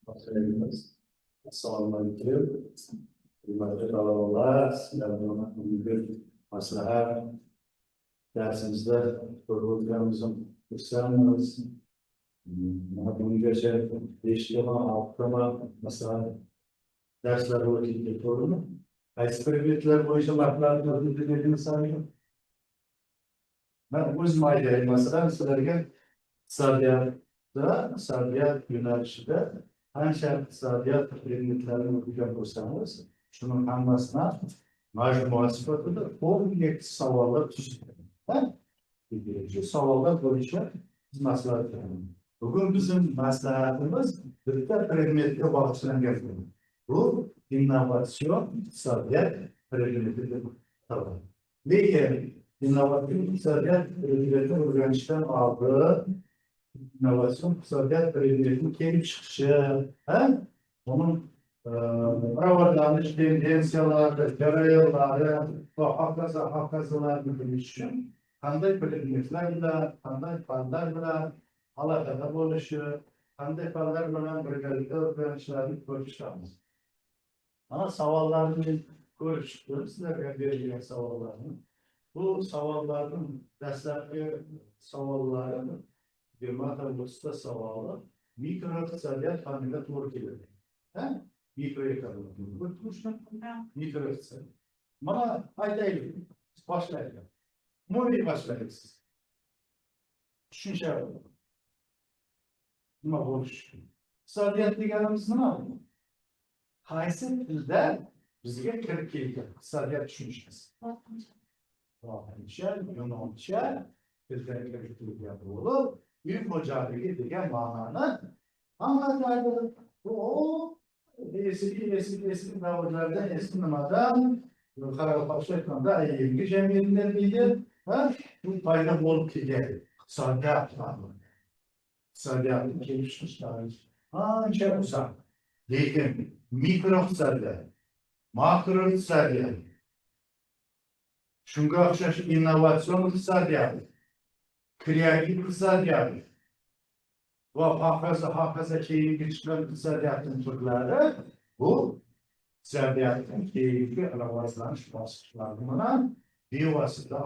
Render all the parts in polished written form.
Başlayabiliriz. Assalamualaikum. Hürmetli talabalar, sizlerle bir maslahat dersimizde programımızın kısalımız. Bunu geçer, değiştirme, altıma, mesela dersler vakit yapıyor mu? Eksperimentler boyunca baklar dediğini sanıyorum. Ben uzmayı mesela sizlerge Sadiyat yönelişinde hangi sadiyat eksperimentlerini okuyacak olsanız şunun anlasına majmuasıdır. O bir savallar tutuyor. Birinci savallar boyunca maslahat yapalım. Bugün bizim maslahatımız bir de predmetle bağışlanan yapıyor. Bu inovasyon sadiyat predmetidir. Tamam. Neyse, inovasyon sadiyat predmeti öğrenciden aldığı inovasyon sadiyat predmetinin kendi çıkışı. Onun davranış tendensiyaları, jarayonları ve hakazalarını bilişim. Kanday predmetlerle, kanday fanlarla alakadar oluşuyor. Kanday fanlarla birlikte öğrencilerin görüşlerimiz. Ama savallarını görüştürüyoruz. Sizlerle verilen savallarını. Bu savalların derslerle savallarını bir matematikte savalı mikro iktisadiyat kanununa doğru geliyor. Mikro ekonomi. Bu mikro iktisad. Bana haydi başlayalım. Nereye başlayacağız? Düşünce yapalım. Ama boş. İktisadiyat deganimiz nima? Qaysi tilda bizga kirib kelgan iqtisodiyot tushunchasi? Yunoncha tilga kirib kelgan bo'lib, uy xo'jaligi degan ma'noni anlatadi. Bu eski davrlarda eski nimadan qarab yangi jamiyatlar deydi. Bu paydo bo'lib kelgan iqtisodiyot. Iqtisodiyotni kelish chiqishlari ancha uzoq. Lekin mikro iqtisodiyot, makro iqtisodiyot, shunga o'xshash innovatsion iqtisodiyot, kreativ iqtisodiyot va hokazo keyingi chiqqan iqtisodiyotning turlari bu iqtisodiyotning keyingi rivojlanish bosqichlari bilan bevosita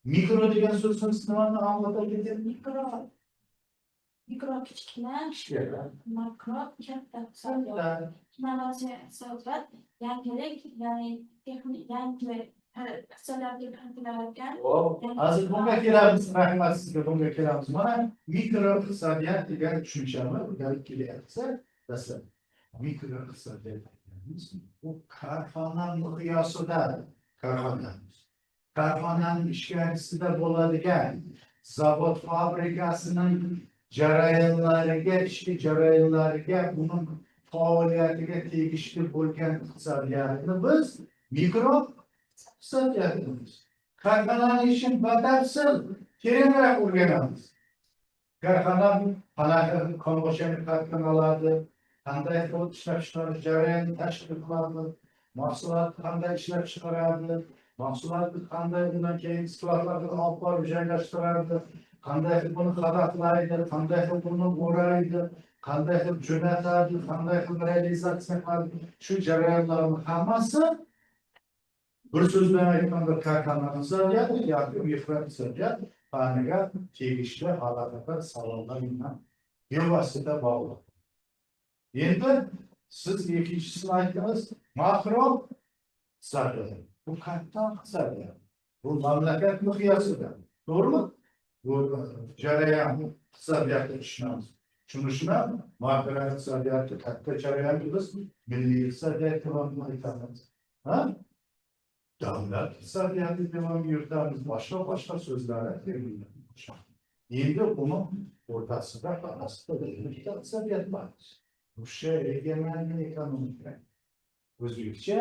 mikro degan so'zimiz nimani anglatadi? Mikro kichkina, makro katta iqtisodiyot. Innovatsion yangilik, ya'ni texnik yangi iqtisodiyotga kiritiladigan. Hozir bunga kelamiz, rahmat sizga bunga kelamiz. Mana mikro iqtisodiyot degan tushunchani o'rganib kelyapti. Dastlab mikro iqtisodiyot bu korxona miqyosida korxonaning ichkarisida bo'ladigan zavod fabrikasining jarayonlariga, ishki jarayonlariga, uning faoliyatiga tegishli bo'lgan iqtisodiyotni biz mikro iqtisodiyot deymiz. Korxonaning ishini batafsil keyinroq o'rganamiz. Korxona qanaqa konvoshani qiladi, qanday qilib ishlab chiqarish jarayoni tashkil qiladi, mahsulot qanday ishlab chiqaradi, mahsulotni qanday undan keyin sifatlarga olib borib joylashtiradi, qanday qilib buni qadaqlaydi, qanday qilib buni o'raydi, qanday qilib jo'natadi, qanday qilib realizatsiya qiladi. Shu jarayonlarning hammasi bir so'z bilan aytganda korxona iqtisodiyoti yoki mikro iqtisodiyot faniga tegishli holatlar savollar bilan bevosita bog'liq. Endi siz ikkinchisini aytdingiz, makro iqtisodiyot. Bu katta iqtisodiyot. Bu mamlakat miqyosida. To'g'rimi? Bu jarayon iqtisodiyotni tushunishni makro iqtisodiyotni katta jarayon biz milliy iqtisodiyot tomonidan aytamiz. Davlat iqtisodiyoti devam yuritamiz, boshqa so'zlarni terminlar. Endi buni o'rtasida iqtisodiyot bor. Ruscha regional ekonomika. O'zbekcha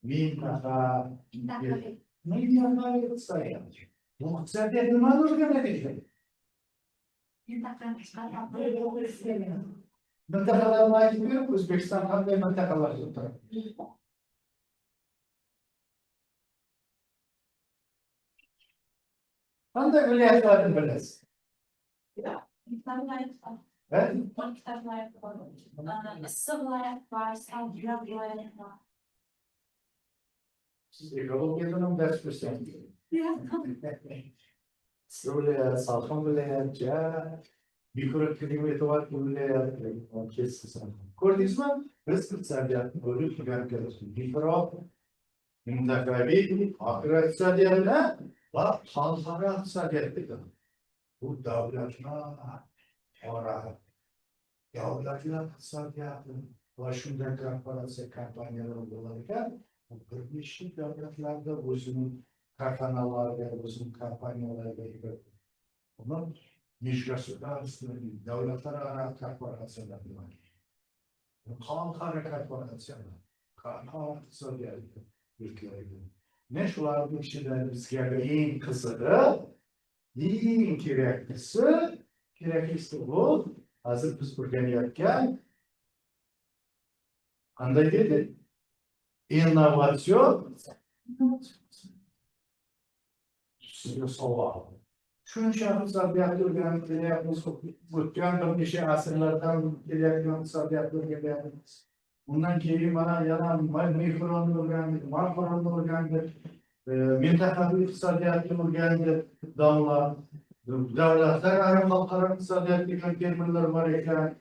mintaqa iqtisodiyot. Bu iqtisodiyot nimani o'rganadi? Mintaqalarni aytib berib, O'zbekiston qanday mintaqalarga o'tiradi? Qanday viloyatlarni bilasiz? kitaplar He? kitaplar ıssız vilayet var, salgılar vilayet var. Siz ekologiyadan mı ders gösterdiniz? Sıvıya, salkım vilayetçe, mikroklima var vilayet, kesin. Gördünüz mü? Biz iktisadiyatı böyle tükenmiyoruz. Mikro, münteferbi, akıl iktisadiyatına, bak halkara iktisadiyatı. Bu devletler, devletler iktisadiyatı, başında korporasyon kampanyaları olurken, bu Birleşik Devletler'de özünün kartanalarda, özünün kampanyalarda gibi. Bunun Meclisler üstünde devletler ara korporasyonlar var. Halkara korporasyonlar, halkara iktisadiyatı ülkeleri. Ne şular bu işler bizge en kısırı, en gereklisi bu. Hazır biz öğrenirken, anda dedi, inovasyon, soğuk. Şunun şahıslar bir akıl öğrenimleri yapmış, bu bir şey asırlardan gelen sabiyatları gibi yapmış. Bundan geri bana yanan mikron öğrendik, makron öğrendik, müntehabi iktisadiyatı öğrendik, damla, devletler arasında halkara iktisadiyatı kelimeler var iken,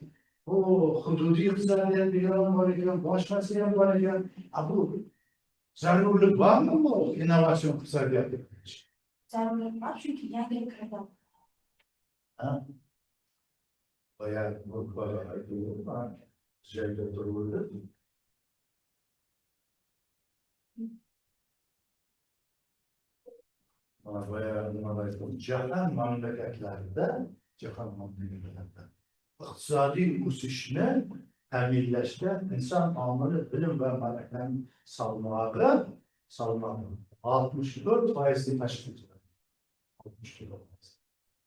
o hududi iktisadiyatı var iken, başka mesele var iken, bu zarurluk var mı bu inovasyon iktisadiyatı? Zarurluk var çünkü yani kırdım. Ha? Bayağı aydınlık var. Düzeyde duruldu. Bayağı aydınlık. Cihan memleketlerde, iktisadi üsüşüne temilleşte insan almalı bilim ve meleklerin salmağı 64% taşıdı. 64%.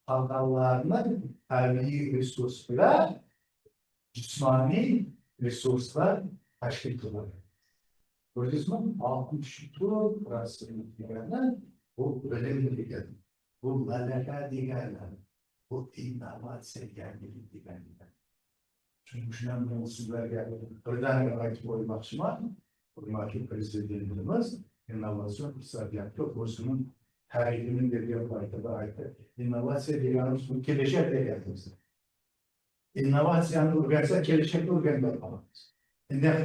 Halkalarının tabii resurslar, cismani resurslar teşkil kılıyor. Turizmin 64% diyenler bu önemli diyenler, bu meleka diyenler, bu inovasyon diyenler. Çünkü şundan sizler geldi. Öğrenme ait koymak için var. Koymak prezidentimiz inovasyon iktisadiyatı kursunun tarihinin dediği faydalı ait. İnovasyon diyoruz, bu gelişe de gelmez. İnovasyonu öğrense gelişe de öğrenmez.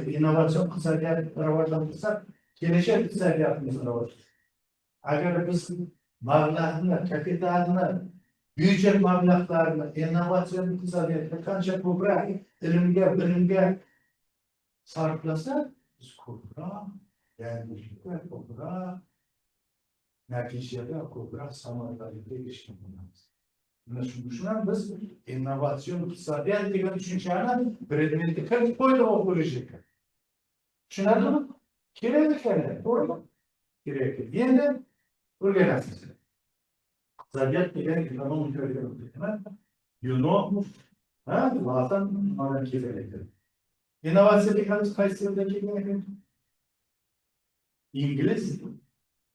İnovasyon iktisadiyatı ravaşlanırsa gelişe iktisadiyatımız ravaşlanır. Eğer biz mağlakını, kapitalını, büyüyecek mağlaklarını, inovasyon iktisadiyatını kanca kubra, ilimge, bilimge sarflasa, biz kubra, yani kubra, neticede kubra samarlarıyla ilişkin bulunmaz. Nasıl düşünen biz inovasyon iktisadiyatı diye düşüneceğine predimenti kaç boyda okuyacak. Şunlar mı? Kireliklerine, doğru mu? Kirelik. Yeniden, öğrenemezsiniz. İktisadiyat diye tamam söylüyorum. You know, zaten bana kirelikler. İnovasyon iktisadiyatı Kayseri'deki gibi İngiliz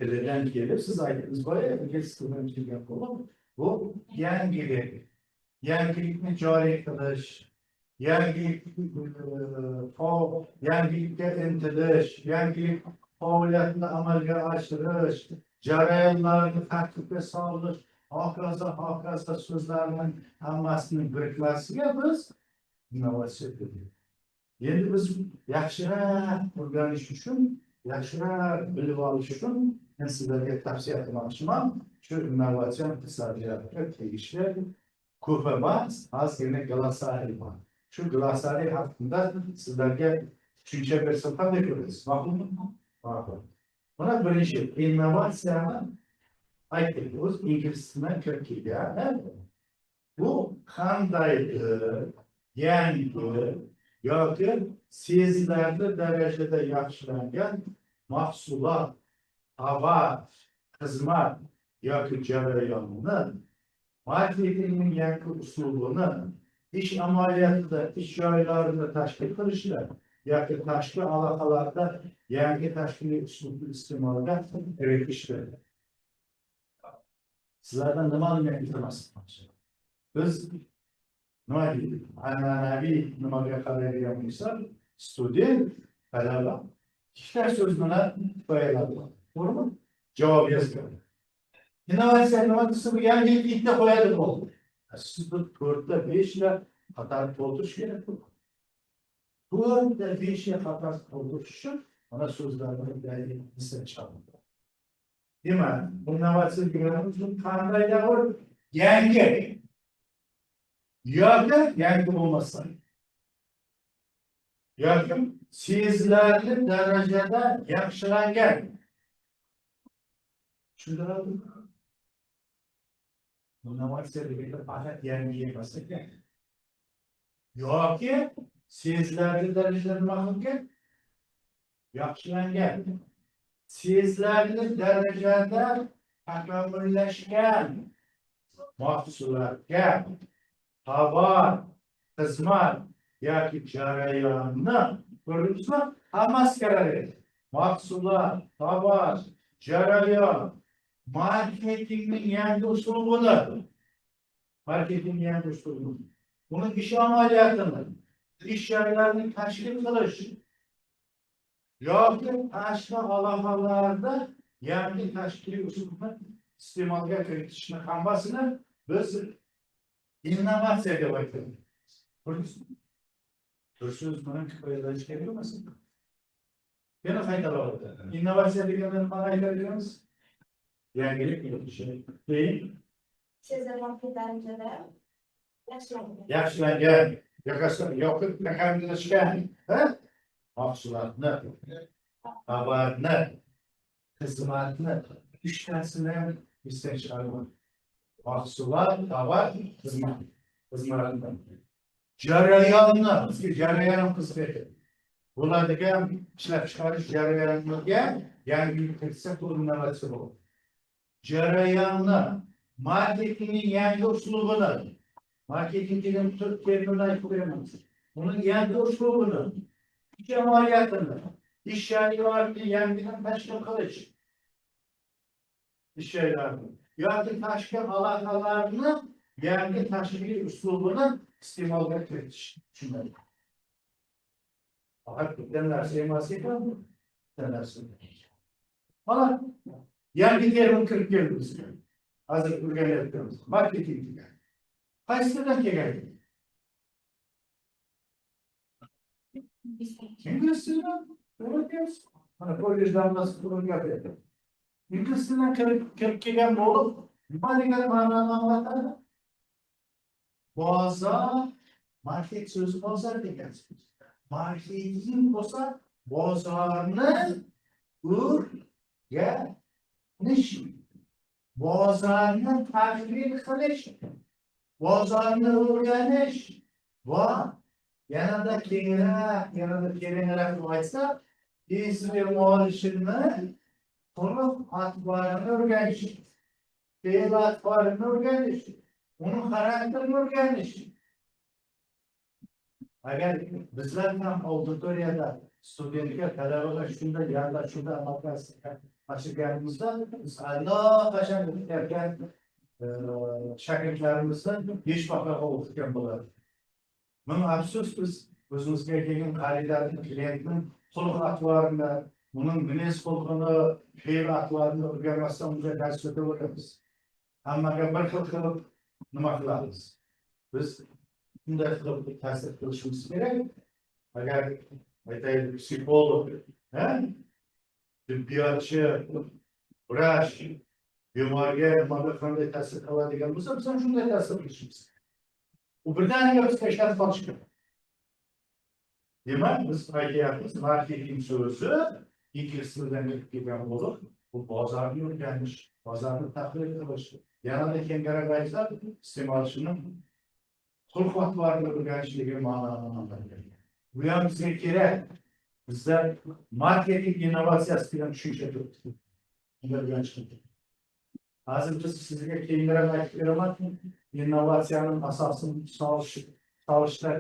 dilden gelir, siz aydınız böyle İngiliz dilden gibi yapalım. Bu yengilik. Yengilik mi cari kılış, yengilik yengilikte intiliş, yengilik faaliyetini amelga aşırış, carayanlarını takip ve sağlış, hakaza sözlerinin hammasının birikmesiyle biz inovasyon ediyoruz. Endi biz yaxshiroq o'rganish uchun, yaxshiroq bilib olish uchun men sizlarga tavsiya qilmoqchiman. Shu innovatsion iqtisodiyotga tegishli ko'p emas, ozgina glossariy bor. Shu glossariy haqida sizlarga tushuncha bersam qanday ko'rasiz? Ma'qulmi? Ma'qul. Buna birinchi innovatsiyani aytdik, o'z ingliz tilidan kirib kelgan. Bu qandaydir, yangi yoki sezilarli darajada yaxshilangan mahsulot, tovar, xizmat yoki jarayonni, marketingning yangi uslubini, ish amaliyotida, ish joylarini tashkil qilishda yoki tashqi aloqalarda yangi tashkiliy uslubni iste'molga kiritishdir. Sizlardan nimani men iltimos qilmoqchiman? Biz nima deydi? An'anaviy nimaga qaraydigan bo'lsak, student, talaba ikkita so'z bilan qo'yiladi. To'g'rimi? Javob yozadi. İnovatsiya nima desa, bu yangilik bitta qo'yadi bo'ldi. Siz bir 4'te 5'le qator to'ldirish kerak. 4'te 5'le qator to'ldirish uchun mana so'zlarni bizdan chiqadi. Demak, bu innovatsiya deganimiz qandaydir yangi yoki yangi bo'lmasa, yoki sezilarli darajada yaxshilangan. Tushundiradimi? Bu innovatsiya deganda faqat yangi emas ekan. Yoki sezilarli darajada nima qilgan? Yaxshilangan. Sezilarli darajada takomillashgan mahsulotga, tovar, xizmat yoki jarayonni ko'ribsizmi? Hammasi kerak. Mahsulot, tovar, jarayon, marketingning yangi uslubini. Marketingning yangi uslubini. Uning ish amaliyotini, ish joylarini tashkil qilish yoki tashqi aloqalarda yangi tashkiliy usulni iste'molga kiritishni hammasini biz innovatsiya deb aytamiz. Tursiz buni kifoyalanish kerak emas. Yana qaytaroqda. Innovatsiya deganda nima aytamiz? Yangilik keltirish. Sezilarli darajada Yaxshilangan, yoki takomillashgan, mahsulotni, tovarni, xizmatni, uchtasini esdan chiqarib, mahsulot, tovar, xizmatni, jarayonni, bizga jarayon qiziqadi. Bo'ladigan ishlab chiqarish jarayoniga yangilik kiritsa, bu innovatsiya bo'ladi. Jarayonni, marketingning yangi uslubini, marketing degan terminlar aytib beraman. Uning yangi uslubini, ish amaliyotini, ish joylarini yangidan tashkil qilish. Ish joylarini yoki tashqi aloqalarni yangi tashkiliy uslubini iste'molga kiritish tushuniladi. Faqat bitta narsa emas ekan, bitta narsa. Mana yangi termin kirib keldi bizga. Hozir o'rganyapmiz. Marketing degan. Qaysidan kelgan? İngliz tilinden öğretiyoruz. Hani kolejden nasıl öğretiyoruz? İngliz tilinden kirib kelgan bo'lib, nima degan ma'noni anglatadi? Bozor, market so'zi bozor degan so'z. Marketing bo'lsa, bozorni o'rganish, bozorni tahlil qilish, bozorni o'rganish va yanada kengroq aytsa, iste'molchini to'liq atvorini o'rganish, fe'l atvorini o'rganish, uning xarakterini o'rganish. Agar bizlar ham auditoriyada studentga, talabaga shunday yanda shunday ochganimizda, biz allaqachon o'tayotgan shogirdlarimizdan besh bahoga o'qigan bo'ladi. Ming afsus, biz o'zimizga kelgan xaridorni, klientning xulq atvorini, uning minez xulqini, fe'l atvorini o'rganmasdan unga dars o'tib o'tamiz. Hammaga bir xil qilib nima qilamiz? Biz bunday qilib ta'sir qilishimiz kerak. Agar aytaylik, psixolog, tibbiyotchi, vrach bemorga nimaga qanday ta'sir qiladigan bo'lsa, biz ham shunday ta'sir qilishimiz kerak. U birdaniga biz tashlab qolish kerak. Demak, biz aytyapmiz, marketing so'zi ingliz tilidan kirib kelgan bo'lib, bu bozorni o'rganish, bozorni tahlil qilish, yanada kengroq aytsak, iste'molchining xulq atvorini o'rganish degan ma'noni anglatadi. Bu ham bizga kerak. Bizda marketing innovatsiyasi degan tushuncha turibdi. Hozir biz sizga keyinroq aytib beraman, innovatsiyaning asosini solishda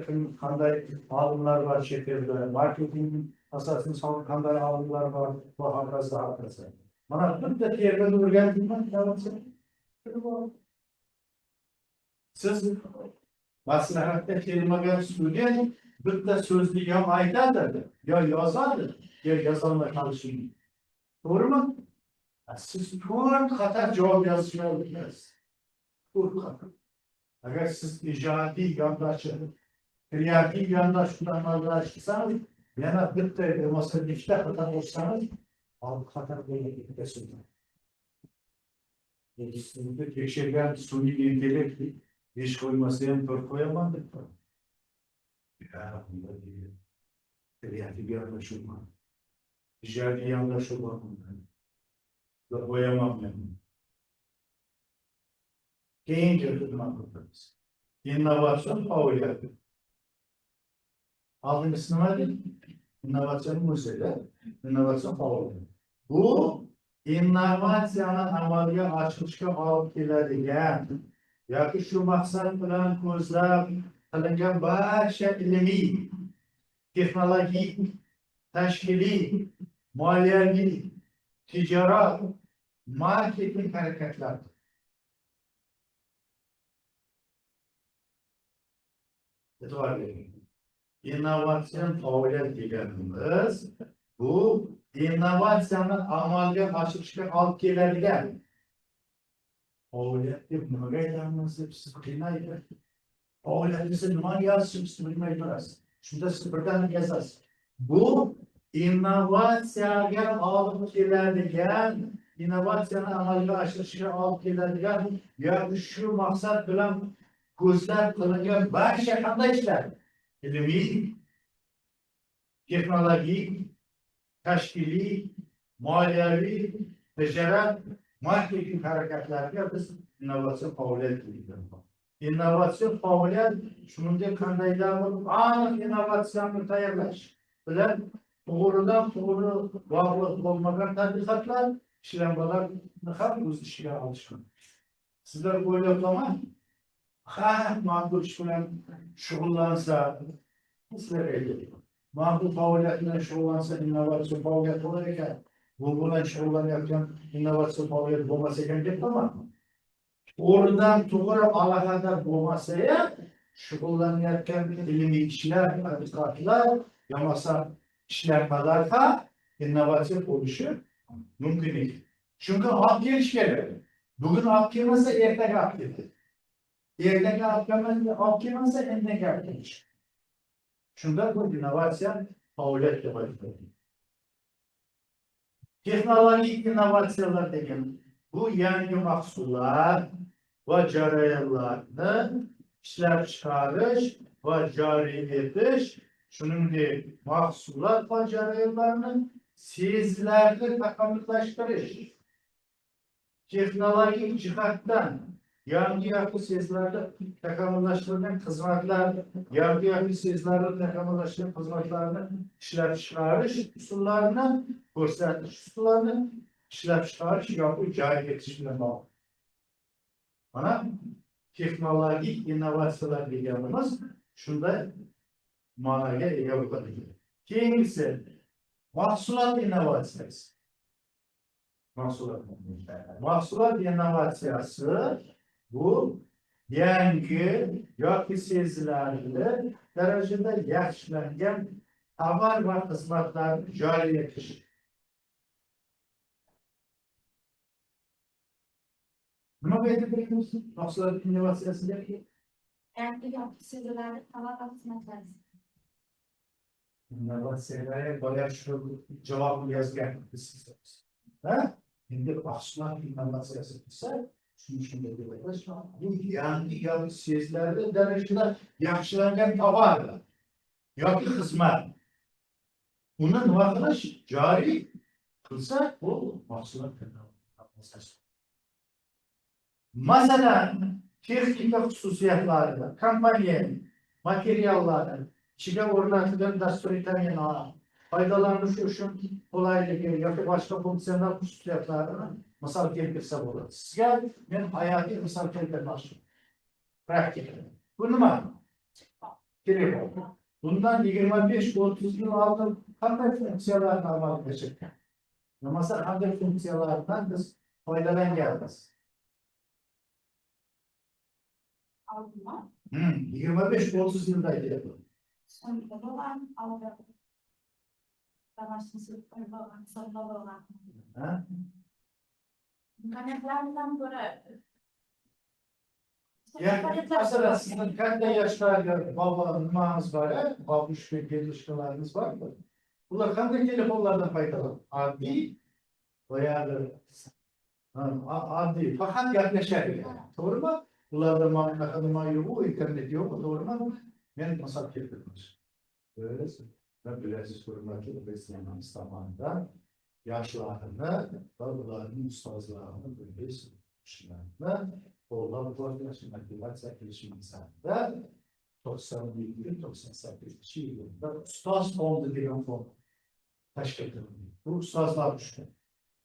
qanday olimlar bor chet elda, marketingning asosini solishda qanday olimlar bor va hokazo. Mana bitta termin o'rgandik, Siz maslahatda kelmagan student bitta so'zni yo aytadi, yo yozadi, yo yozolmay qolishi mumkin. To'g'rimi? Siz to'rt qator javob yozishni o'rganasiz. To'rt qator. Agar siz ijodiy yondashib, kreativ yondosh bilan amalgashsangiz, yana bitta bo'lmasa ikkita qator bo'lsangiz, olti qator bo'ladi. Sizda tekshirgan sun'iy intellekt ish qo'ymasa ham to'rt qo'yaman deb turadi. Kreativ yondashuv bor. Ijodiy yondashuv bor. Qo'yaman men. Keyingi xizmat qilamiz. Innovatsion faoliyati. Oldingisi nima deydi? Innovatsion musiqa, innovatsion faoliyat. Bu innovatsiyani amalga oshirishga olib keladigan yoki shu maqsad bilan ko'zlab qilingan barcha ilmiy, texnologik, tashkiliy, moliyaviy, tijorat, marketing harakatlari. E'tibor bering. Innovatsion faoliyat deganimiz bu innovatsiyani amalga oshirishga olib keladigan faoliyat deb nimaga aytamiz deb siz qiynaydi. Faoliyatimizni nimani yozishimizni bilmay turasiz. Shunda siz birdan yozasiz. Bu innovatsiyaga olib keladigan, innovatsiyani amalga oshirishga olib keladigan yoki shu maqsad bilan ko'zlab qilingan barcha qanday ishlar? Ilmiy, texnologik, tashkiliy, moliyaviy, tijorat, marketing harakatlariga biz innovatsion faoliyat deymiz. Innovatsion faoliyat shuningdek qandaydir aniq innovatsiyani tayyorlash bilan to'g'ridan to'g'ri bog'liq bo'lmagan tadqiqotlar, ishlanmalarni ham o'z ishiga olishgan. Sizlar o'ylayapman, ma'qul ish bilan shug'ullansa, sizlar aytadi. Ma'qul faoliyat bilan shug'ullansa innovatsion faoliyat bo'lar ekan. Bu bilan shug'ullanayotgan innovatsion faoliyat bo'lmas ekan deb qo'yman. O'rnidan to'g'ri aloqador bo'lmasa ham shug'ullanayotgan ilmiy ishlar, tadqiqotlar, bo'lmasa ishlanmalar ham innovatsion bo'lishi mumkin ekan. Shunga olib kelish kerak. Bugun olib kelmasa ertaga olib keladi. Ertaga olib kelmasa endiga olib kelish. Shunda bu innovatsiya faoliyat deb aytiladi. Texnologik innovatsiyalar degan bu yangi mahsulotlar va jarayonlarni ishlab chiqarish va joriy etish, shuningdek mahsulot va jarayonlarni sezilarli takomillashtirish. Texnologik jihatdan yangi yoki sezilarli takomillashtirilgan xizmatlar, yangi yoki sezilarli takomillashtirilgan xizmatlarni ishlab chiqarish usullarini ko'rsatish, usullarini ishlab chiqarish yoki joriy etish bilan bog'liq. Mana texnologik innovatsiyalar deganimiz shunday ma'noga ega bo'ladi. Keyingisi mahsulot innovatsiyasi. Mahsulot innovatsiyasi bu yangi yoki sezilarli darajada yaxshilangan tovar va xizmatlarni joriy etish. Nima deyapsiz? Mahsulot innovatsiyasiga yangi yoki sezilarli tovar va xizmatlar. Innovatsiyalar boya shu javob yozgan sizsiz. Ha? Endi mahsulot innovatsiyasi desa, shunday deb aytish, bu yangi yoki sezilarli darajada yaxshilangan tovar yoki xizmat. Uni nima qilish joriy qilsa, bu mahsulot innovatsiyasi. Masalan, texnika xususiyatlari, kompaniya materiallari, ichiga o'rnatilgan dasturiy ta'minot, foydalanish uchun qulayligi yoki boshqa funksional xususiyatlarini misol keltirsa bo'ladi. Sizga men hayotiy misol keltirmoqchiman. Praktika. Bu nima? Telefon. Bundan 25-30 yil oldin qanday funksiyalarni amalga oshirgan? Bo'lmasa qanday funksiyalardan biz foydalanganmiz? aldılar. 25-30 yıldaydı. Sonunda olan aldı. Savaşın sırtları olan, sonunda olan. Ha? Kaynaklardan göre Yani mesela sizin kaç yaşlarda babanız var ya, babuş ve gelişmeleriniz var mı? Bunlar hangi telefonlardan faydalanır? Adi veya adi. Fakat yaklaşar yani. Doğru mu? Bunlarda makinakanıma yok, internet yok, doğru mu? Ben masal getirmiş. Böylesin. Ve böylesi sorunları besleyen zamanında yaşlarını, babalarının ustazlarını böyle düşünenler, oğlan bu yaşındaki varsa gelişim insanında 97-98 yılında ustaz fondu diye bir fon teşkil edildi. Bu ustazlar düşün.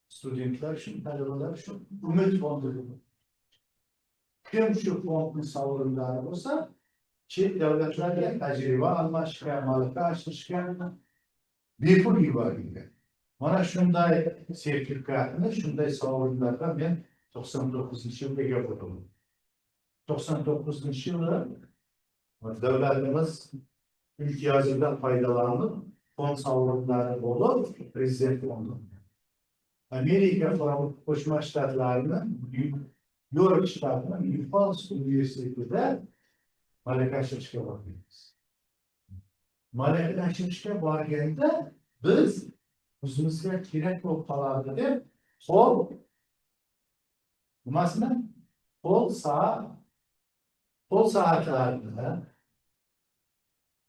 Studentler için, talebeler için ümit fondu diyor. Kim şu fondun savurunları olsa, çift devletlerle tecrübe almışken, malaka açmışken, bir pul gibi var gibi. Bana şunday sertifikatını, şunday savurunlardan ben 99. yılda yapıldım. 99. yılda devletimiz imtiyazından faydalanıp fon savurunları olup prezident oldu. Amerika falan Koşma Ştatları'nın York Ştatı'nın New Falls Üniversitesi'de malaka şirketi bakıyoruz. Malaka şirketi vargende biz özümüzge kirek noktalarda deb sol nimasini sol saatlarida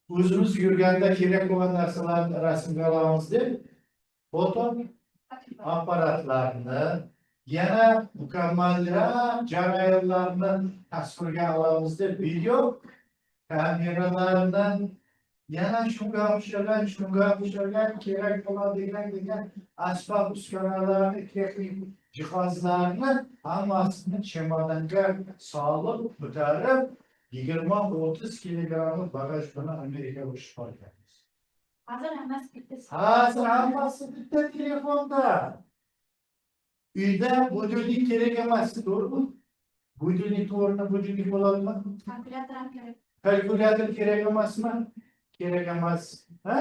o'zimiz yurganda kerak bo'lgan narsalarni rasmga olamiz deb foto apparatlarni yana mukammalroq jarayonlarni tasvirga olamiz deb video kameralardan yana shunga o'xshagan kerak bo'ladigan asbob uskunalarni texnik jihozlarni hammasini chemadanga solib ko'tarib 20-30 kilogramlik bagaj bilan Amerikaga uchib qolganmiz. Hozir hammasi bitta telefonda. Uyda budilnik kerak emas, to'g'rimi? Budilnik o'rnida budilnik bo'ladimi? Kalkulyator kerak emasmi? Kerak emas. Ha?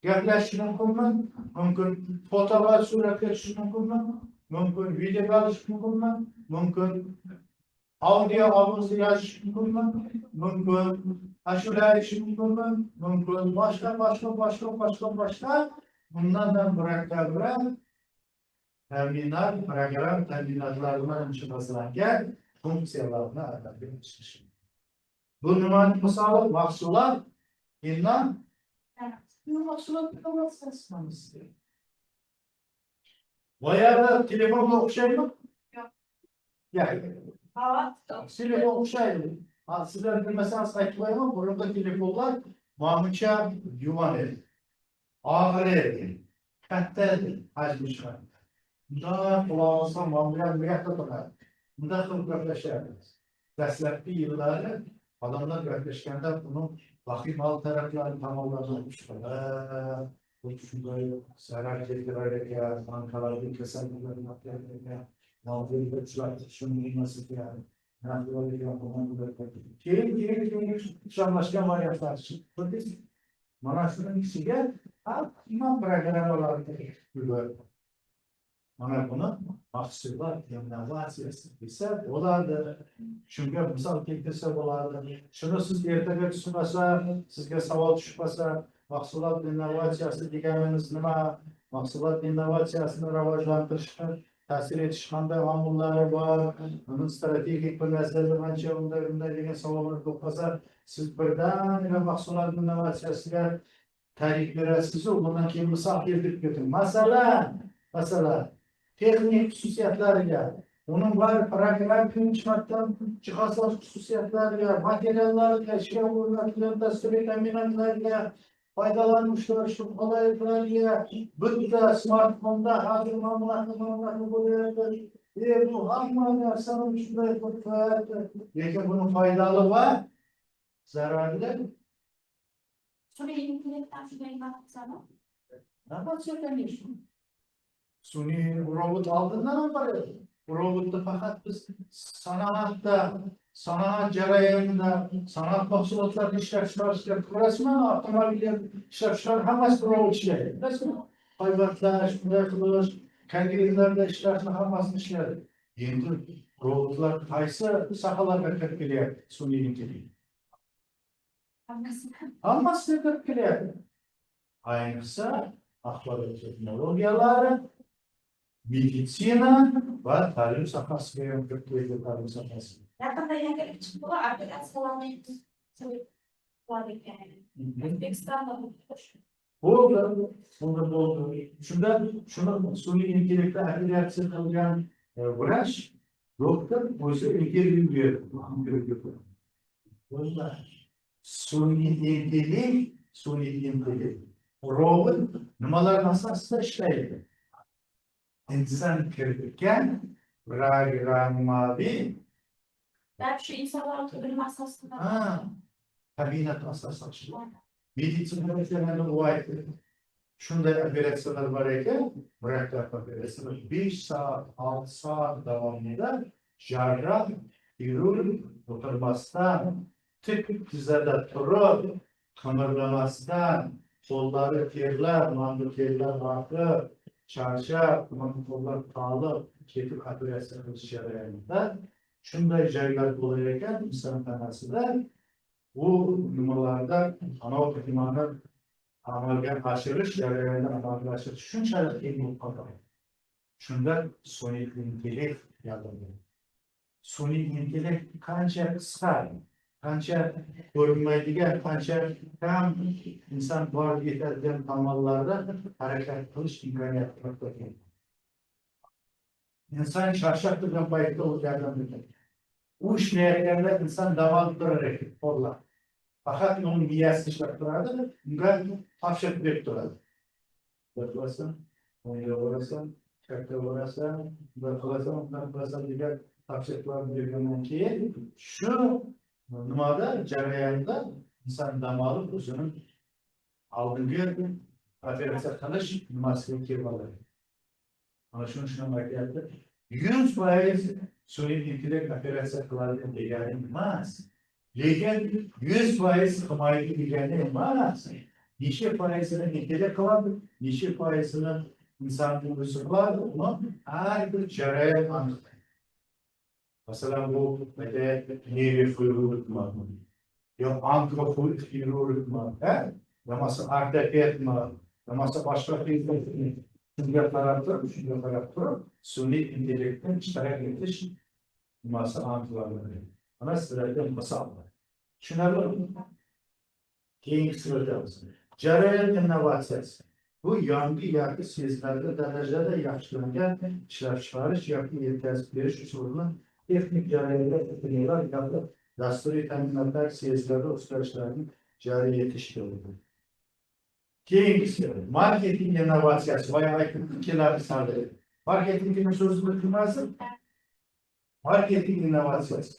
Gaplashish mumkinmi? Mumkin. Foto va suratga tushish mumkinmi? Mumkin. Video olish mumkinmi? Mumkin. Audio ovoz yozish mumkinmi? Mumkin. Ashula aytish mumkinmi? Mumkin. Boshqa. Bundan da murakkabroq terminal program terminallardan chiqarilgan funksiyalarni amalga oshirish. Bu nimani misoli mahsulot innan mahsulot qilamiz. Boyada telefonga o'xshaymi? Yo'q. Telefonga o'xshaydi. Sizlar bilmasangiz aytib qo'yaman, burunda telefonlar manimcha yuvan edi. Og'ir edi. Katta edi, hajmi chiqadi. Bundan qulog'imizdan mamlakat miyakda turadi. Bundan qilib gaplashamiz. Dastlabki yillari odamlar gaplashganda buni vahimali taraflarini tomonlardan chiqadi. Bu shunday zarar keltirar ekan, bankalarga kasalliklarni ekan, navbatga shuni emas ekan. Keyin ishonmashgan variantlar chiqdi. Mana shuning ichiga imom programmalarni yubordi. Mana buni mahsulot innovatsiyasi desa bo'ladi. Shunga misol keltirsa bo'ladi. Shuni siz ertaga tushunmasa, sizga savol tushmasa, mahsulot innovatsiyasi deganimiz nima? Mahsulot innovatsiyasini rivojlantirishni ta'sir etish qanday omillari bor? Uni strategik bir narsalar qancha unday degan savollar bo'lsa, siz birdaniga mahsulot innovatsiyasiga ta'rif berasiz, bundan keyin misol keltirib keting. Masalan, texnik xususiyatlariga, uning var program chiqargan jihozlar xususiyatlariga, materiallarga, ishga o'rnatilgan dasturiy ta'minotlarga, foydalanuvchilar uchun qulayliklarga, bitta smartfonda hozir mamlakatda bo'lyapti. Bu hamma narsani shunday qilib, lekin buni foydali va zararli. Sun'iy robot oldindan ham bor edi. Robotda faqat biz sanoatda sanat jarayonida sanat mahsulotlarini ishlab chiqarishga ko'rasizmi, avtomobillar ishlab chiqarish hammasi birov ishlaydi. Bilasizmi? Hayvatlash, bunday qilish, kongresslarda ishlashni hammasini ishlaydi. Endi robotlar qaysi sohalarga kirib kelyapti? Sun'iy intellekt. Hammasini kirib kelyapti. Ayniqsa axborot texnologiyalari, meditsina va ta'lim sohasiga ham kirib keldi, ta'lim sohasi. Yaqinda yangilik chiqdi, operatsiyalarni bor ekan. O'zbekistonda Bo'ldi. Shuni sun'iy intellektda operatsiya qilgan vrach, doktor o'zi intervyu berdi. Sun'iy intellekt. Robot nimalar asosida ishlaydi? İnsan kiritgan programmaviy shu insonlar bilim asosida. Tabiat asosida ishlaydi. Meditsinada u aytdi. Shunday operatsiyalar bor ekan, murakkab operatsiyalar 5 soat, 6 soat davomida jarroh, xirurg o'tirmasdan, tik tizada turib, qimirlamasdan, qo'llari terlab, mangu terlab vaqtib, charchab, qo'llar talib, ketib operatsiya qilish jarayonida shunday joylar bo'lar ekan inson tanasida, u nimalarda anov amalga oshirish jarayonida amalga oshirish shunchalik qiyin bo'lib qoladi. Shunda sun'iy intellekt yaratilgan. Sun'iy intellekt qancha qisqa, qancha ko'rinmaydigan, qancha kam inson borib yetadigan tomonlarda harakat qilish imkoniyatini bergan. İnsan charchab turgan paytda o'zgargan ekan. U ishlayotganda inson dam olib turar ekan, qo'llar. Faqat uning miyasi ishlab turadi, unga topshiriq berib turadi. Bir qilasan, o'nga borasan, katta borasan, bir qilasan degan topshiriqlarni bergandan keyin shu nimada jarayonda inson dam olib o'zining oldingi operatsiya qilish nimasiga kelib oladi. Ana shuni aytyapti. 100% sun'iy intellekt operatsiya qiladi degani emas. Lekin 100% qilmaydi degani emas. Necha foizini intellekt qiladi, necha foizini insonning o'zi qiladi, uni har bir jarayon aniqlaydi. Masalan, bu neyroxirurgmi, yo onkologmi, bo'lmasa ortopedmi, bo'lmasa boshqa shunga qarab turib, sun'iy intellektni ishtirok etish nimasi aniqlanadi. Ana sizlarga misollar. Tushunarlimi? Keyingisi o'tamiz. Jarayon innovatsiyasi. Bu yangi yoki sezilarli darajada yaxshilangan ishlab chiqarish yoki yetkazib berish usulini texnik jarayonda uskunalar yoki dasturiy ta'minotlar sezilarli o'zgarishlarni joriy etish kerak. Keyingisi marketing innovatsiyasi va ikkilar sari. Marketingning so'zini bilmasin. Marketing innovatsiyasi.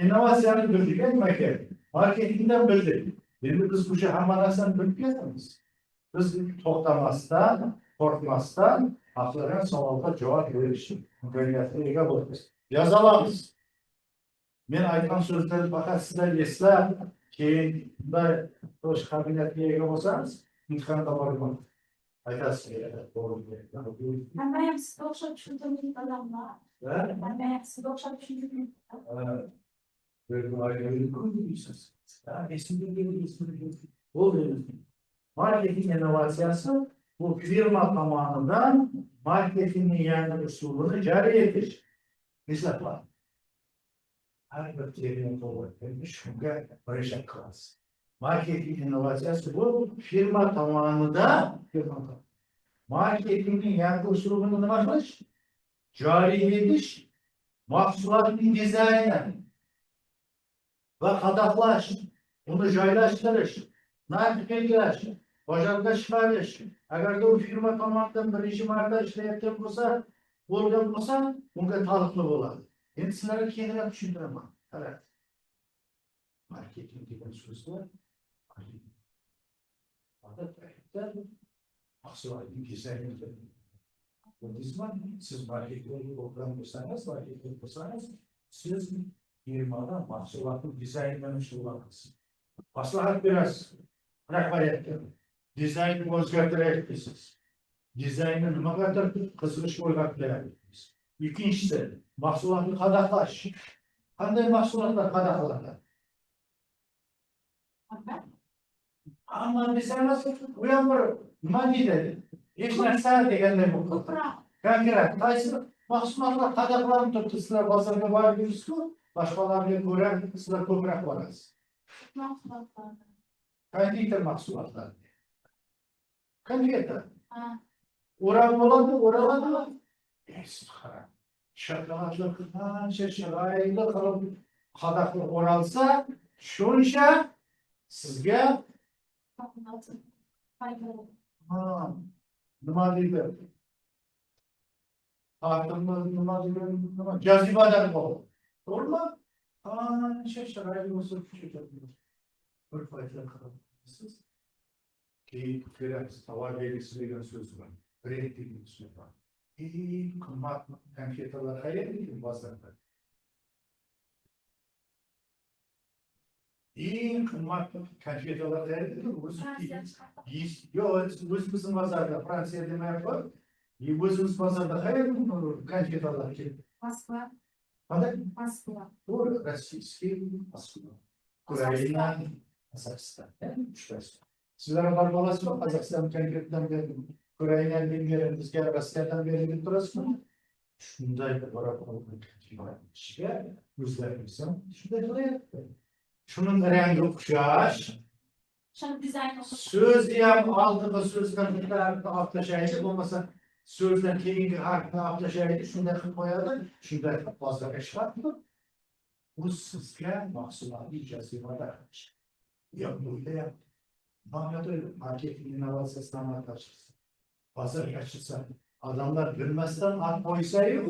İnnovasyonu bildik, marketingden bildik. Endi biz bu hamma narsani bilib ketamiz. Biz to'xtamasdan, qo'rqmasdan, aqlagan savolga javob berish imkoniyatiga ega bo'lamiz. Yoza olamiz. Men aytgan so'zlarni faqat sizlar eslab, keyin bunday o'z qobiliyatga ega bo'lsangiz, imtihonda borib aytasiz. Hamma ham sizga o'xshab tushuntirgan odamlar. Hamma ham sizga o'xshab tushuntirgan. Marketing innovasyası bu firma tomonidan marketingning yangi usulini joriy etish. Mislatlar. Har bir termin to'g'ri, shunga harakat qilamiz. Marketing innovasyasi bu firma tomonidan marketingning yangi usulini nima qilish? Joriy etish, mahsulotning dizayni ve qadaqlash, uni joylashtirish, narx belgilash, bozorga chiqarish. Agarda u firma tomonidan birinchi marta ishlayotgan bo'lsa, unga taalluqli bo'ladi. Endi sizlarga keyinroq tushuntiraman. Qarang. Marketing degan so'zlar odatda mahsulotning dizayni. Siz marketing bo'lsangiz, siz firmada mahsulotni dizaynini shug'ullanamiz. Maslahat berasiz. Rahbariyatga. Dizaynni o'zgartiraylik deysiz. Dizaynni nimagadir qiziqish o'ylab beramiz. Ikkinchisi, mahsulotni qadaqlash. Qanday mahsulotlar qadaqlanadi? Amma desamiz, u ham bir nima deydi? Hech narsa deganday bo'ldi. Konkret, qaysi mahsulotlar qadaqlanib turibdi? Sizlar bozorga borib yuribsiz-ku, boshqalarga ko'ra sizlar ko'proq borasiz. Konditer mahsulotlar. Konkret. O'rab bo'ladi, o'raladimi? Qarang. Shokoladlar qancha chiroyli qilib qadaqlab o'ralsa, shuncha sizga nima deydi? Nima jozibadan bo'ladi. To'g'rimi? Qancha chiroyli bo'lsa, shuncha bir foyda qilasiz. Keyin ko'rasiz, tovar belgisi degan so'z bor. Brend degan so'z bor. Qimmat konfetalar qayerda bozorda? Eng qimmat konfetalar qayerda? O'zimizning bozorda, Fransiya demayapti. O'zimiz bozorda qayerda konfetalar keladi? Moskva. Qanday? Moskva. To'g'ri, rossiyskiy Moskva. Ukraina, Qozog'iston. Sizlar borib olasizmi? Qozog'iston konfetdan berdim. Ukrainadan berdim, bizga Rossiyadan berib turasizmi? Shunday ishga o'zlaringiz ham shunday qilyapti. Shuning rangi o'xshash. Shuni dizayn So'zni ham oldingi so'zdan bitta harfni olib tashlaydi, bo'lmasa so'zdan keyingi harfni olib tashlaydi, shunday qilib qo'yadi, shunday qilib bozorga chiqadi. Bu sizga mahsulotni jazirada qilish. Yo'q, bunda marketing innovatsiyasidan tashxis. Bozor ochilsa, odamlar bilmasdan olib qo'ysa-yu,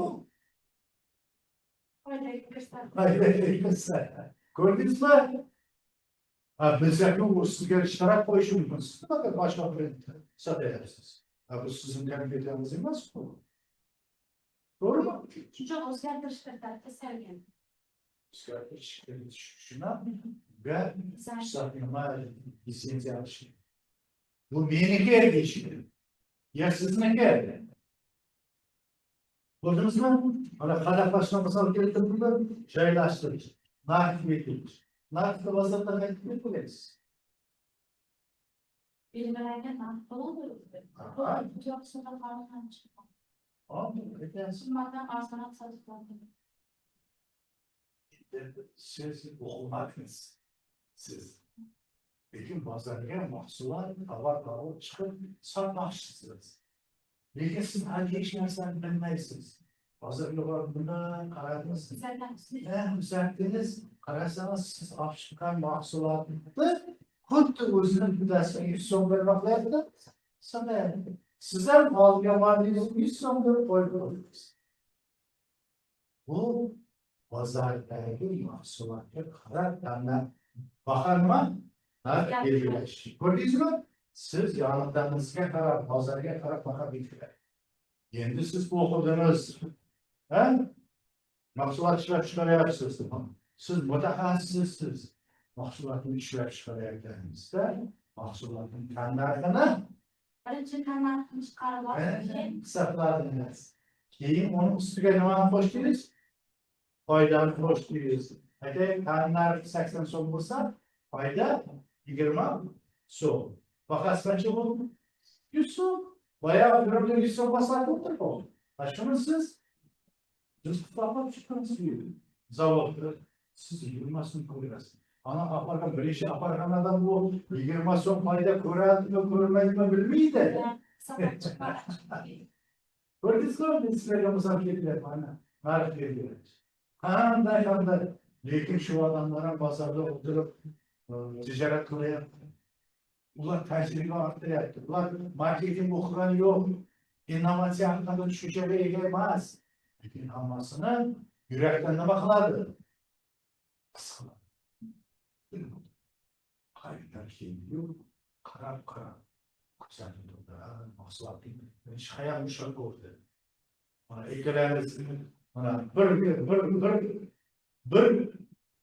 ko'rdingizmi? Bizga u sizga ishtirok qo'yish mumkin. Siz nimaga boshqa brendni sotayapsiz? Bu sizning konfetangiz emas-ku. To'g'rimi? shuncha o'zgartirish kiritadi, sevgan. Bu meniki deyishdi. Ya sizniki. Ko'rdingizmi? Mana qadaqlashni misol keltirib joylashtirish. Narx belgilash. Narxni bozorda qaytib qo'yasiz. Belgilangan narx bo'ladi. Yo'qsa qaragan chiqadi. Qimmatdan arzonroq sotiladi. Siz o'qimadingiz. Siz. Lekin bozorga mahsulot, tovar chiqib sotmoqchisiz. Lekin siz hali hech narsani bilmaysiz. Bozorga borib buni qaradingiz. Uzatdingiz. Qarasangiz siz olib chiqqan mahsulotni xuddi o'zining budasiga 100 so'm bermoqlayapti. Sanayapti. Siz ham oldiga bordingiz 100 so'm deb qo'yib qo'ydingiz. Bu bozordagi mahsulotga qarab tanlab baharman belgilash. Ko'rdingizmi? Siz yoniqdangizga qarab, bozorga qarab baho belgilang. Endi siz o'qidingiz. Mahsulot ishlab chiqaryapsiz. Siz mutaxassissizsiz. Mahsulotni ishlab chiqarayotganingizda mahsulotning tanlarini Birinchi tanlarni chiqarib olib, hisobladingiz. Keyin uni ustiga nimani qo'shdingiz? Foydani qo'shdingiz. Agar tanlar 80 so'm bo'lsa, foyda 20 so'm. Bahos qancha bo'ldi? 100 so'm. Boyagi 100 so'm bosadi o'tirib. Shuni siz hisoblab chiqarasiz. Zavodda siz 20 so'm ko'rasiz. Ana apargan birinchi aparganadan bu 20 so'm foyda ko'radimi, ko'rmaydimi bilmaydi. Ko'rdingizmi? Sizlarga misol keltiryapman. Narx belgilash. Qanday. Lekin shu odamlar ham bozorda o'tirib tijorat qilyapti. Ular tajriba orttiryapti. Ular marketing o'qigani yo'q. Innovatsiya haqida tushunchaga ega emas. Lekin hammasini yurakdan nima qiladi? His qiladi. Qayerdan keldi-yu, qarab. Kuzatuvda mahsulotning hech qayerda mushak bo'ldi. Mana ekalaringizni mana bir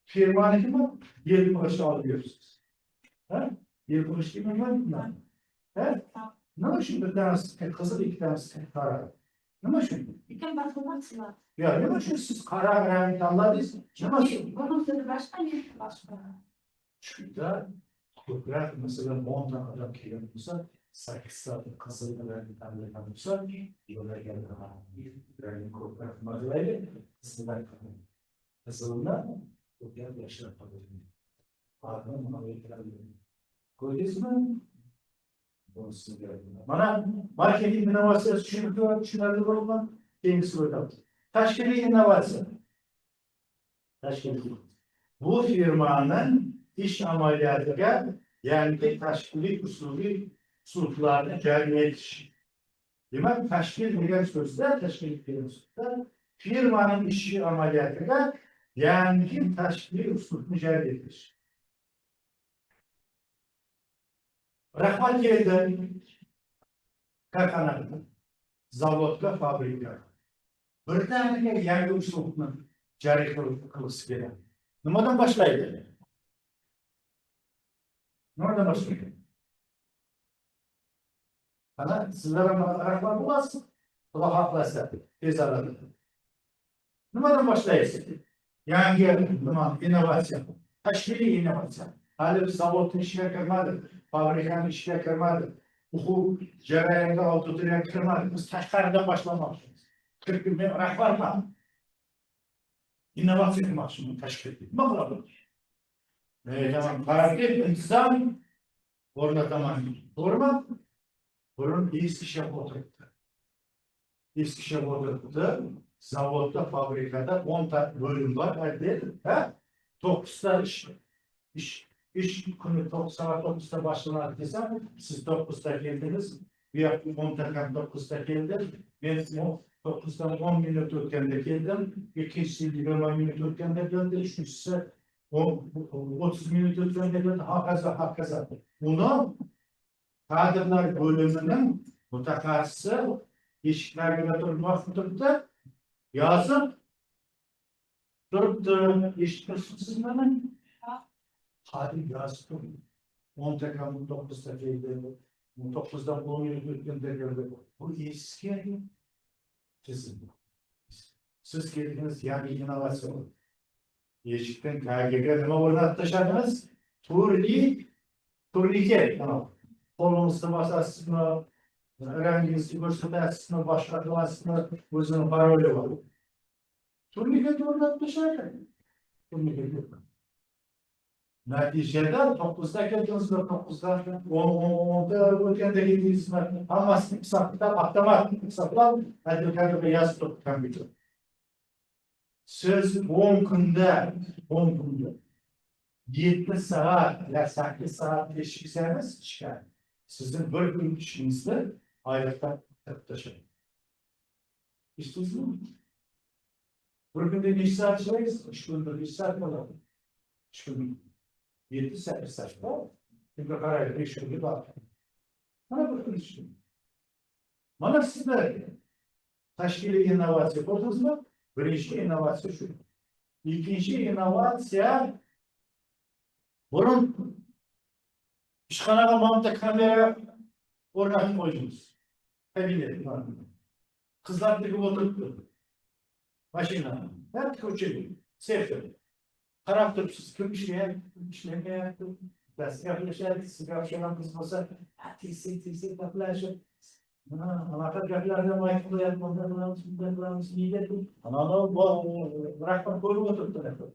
Firmanın kimi? 7 kuruş alıyorsunuz. Ha? 7 kuruş gibi mi? Ha? Ne şimdi bir tanesi kızıl, iki tanesi kara. Ne şimdi? İlkin bakılmazlar. Ya ne şimdi siz kara renk anladınız? Ne şimdi? Bunun sözü başka, bir başka. Çünkü toprak mesela 10 tane adam geliyorsa 8 saat kızıl renk anlıyorsa yola geldi. Yani toprak maddeleri kızıllar kalıyor. Kızıllar toprak yaşlar kalıyor. Adam Amerika'da gördünüz mü? Bana marketing inovasyonu şunları olan kendisi orada. Taşkili inovasyon. Taşkili. Bu firmanın iş ameliyatına yani taşkili usulü sulhlarına gelmek. Demek taşkil bilen sözler taşkil bilen sözler firmanın işi ameliyatına yani taşkili usulü gelmektir. Rahmat geldi. Kakana, zavodga, fabrika. Bir tane yangi usulni joriy qilish kerak. Nimadan boshlaydi? Nimadan boshlaydi? Ana sizlar ham rahmat bo'lasiz. Xudo xohlasa tez arada. Nimadan boshlaysiz? Yangi nima innovatsiya, tashkiliy innovatsiya. Hali zavodni ishga kirmadi, fabrikani ishga kirmadi. O'quv jarayoniga auditoriya kirmadi. Biz tashqaridan boshlamoqchimiz. 40 kun men rahbarman. İnovatsiya qilmoqchiman tashkil etib. Nima qilamiz? Tamam, qarabki inson o'rnataman. To'g'rimi? Burun eski ish o'tiribdi. Eski ish o'tiribdi. Zavodda, fabrikada 10 ta bo'lim bor, aytdi. Ha? 9 ta ish kuni 9 soat 9 ta boshlanadi desam, siz 9 ta keldingiz, bu yoqda 10 ta ham 9 ta keldi. Men 9 dan 10 minut o'tganda keldim, ikkinchisi 20 minut o'tganda keldi, uchinchisi 30 minut o'tganda keldi, hokazo. Buni kadrlar bo'limining mutaxassisi eshiklarga turibdi, yozib turibdi, eshitmaysizmi? Hadi yozib 10 ta ham 9 ta keldi, 9 dan 10 minut o'tganda keldi. Bu eski tizim. Siz keldiniz yangi innovatsion. Eshikdan kagiga nima o'rnatib tashladingiz? Turniket. Qo'lingizni bosasizmi, rangingizni ko'rsatasizmi, boshqa qilasizmi, o'zini paroli bor. Turniket o'rnatib tashlagan. Turniket. Natijada 9'da keldingizmi, 9'dan 10'da o'tganda keldingizmi, hammasini hisoblab, avtomatik hisoblab, advokatga yozib turibdi kompyuter. Siz 10 kunda 7 saat ya 8 saat ishlaysangiz chiqadi. Sizin bir kun ishingizni oylikdan tashlab. Eshitdingizmi? Bir kunda necha soat ishlaysiz? 3 kunda 5 soat bo'ladi. 3 kun 7-8 saat bor. Shunga qaraylik, 5 kunga bor. Mana bir kun ish. Mana sizlar tashkiliy innovatsiya ko'rdingizmi? Birinchi innovatsiya shu. Ikkinchi innovatsiya burun ishxonaga mamta kamera o'rnatib qo'ydingiz. Kabinet. Qizlar tikib o'tiribdi. Mashina. Har ko'chaga, sexda. Qarab turibsiz, kim ishlamayapti. Gaplashadi, sizga o'xshagan qiz bo'lsa, tez gaplashib. Anaqa gaplardan voy qilyapman, bunday qilamiz, nega bu? Ana rahbar ko'rib o'tiribdi.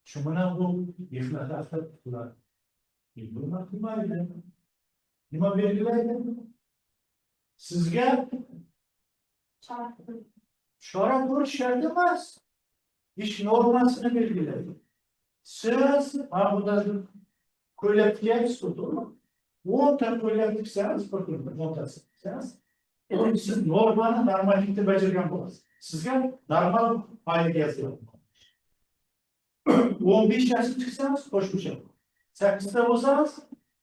Shu bilan bu mehnat qiladi. Nima qilmaydi? Nima belgilaydi? Sizga chora ko'rish shart emas. Ish normasini belgilaydi. Siz bu ko'ylak kiyasiz, to'g'rimi? 10 ta ko'ylak tiksangiz, bir kunda 10 ta tiksangiz, siz normani normativni bajargan bo'lasiz. Sizga normal oylik yoziladi. 15 yoshga chiqsangiz qo'shimcha. 8 ta bo'lsangiz,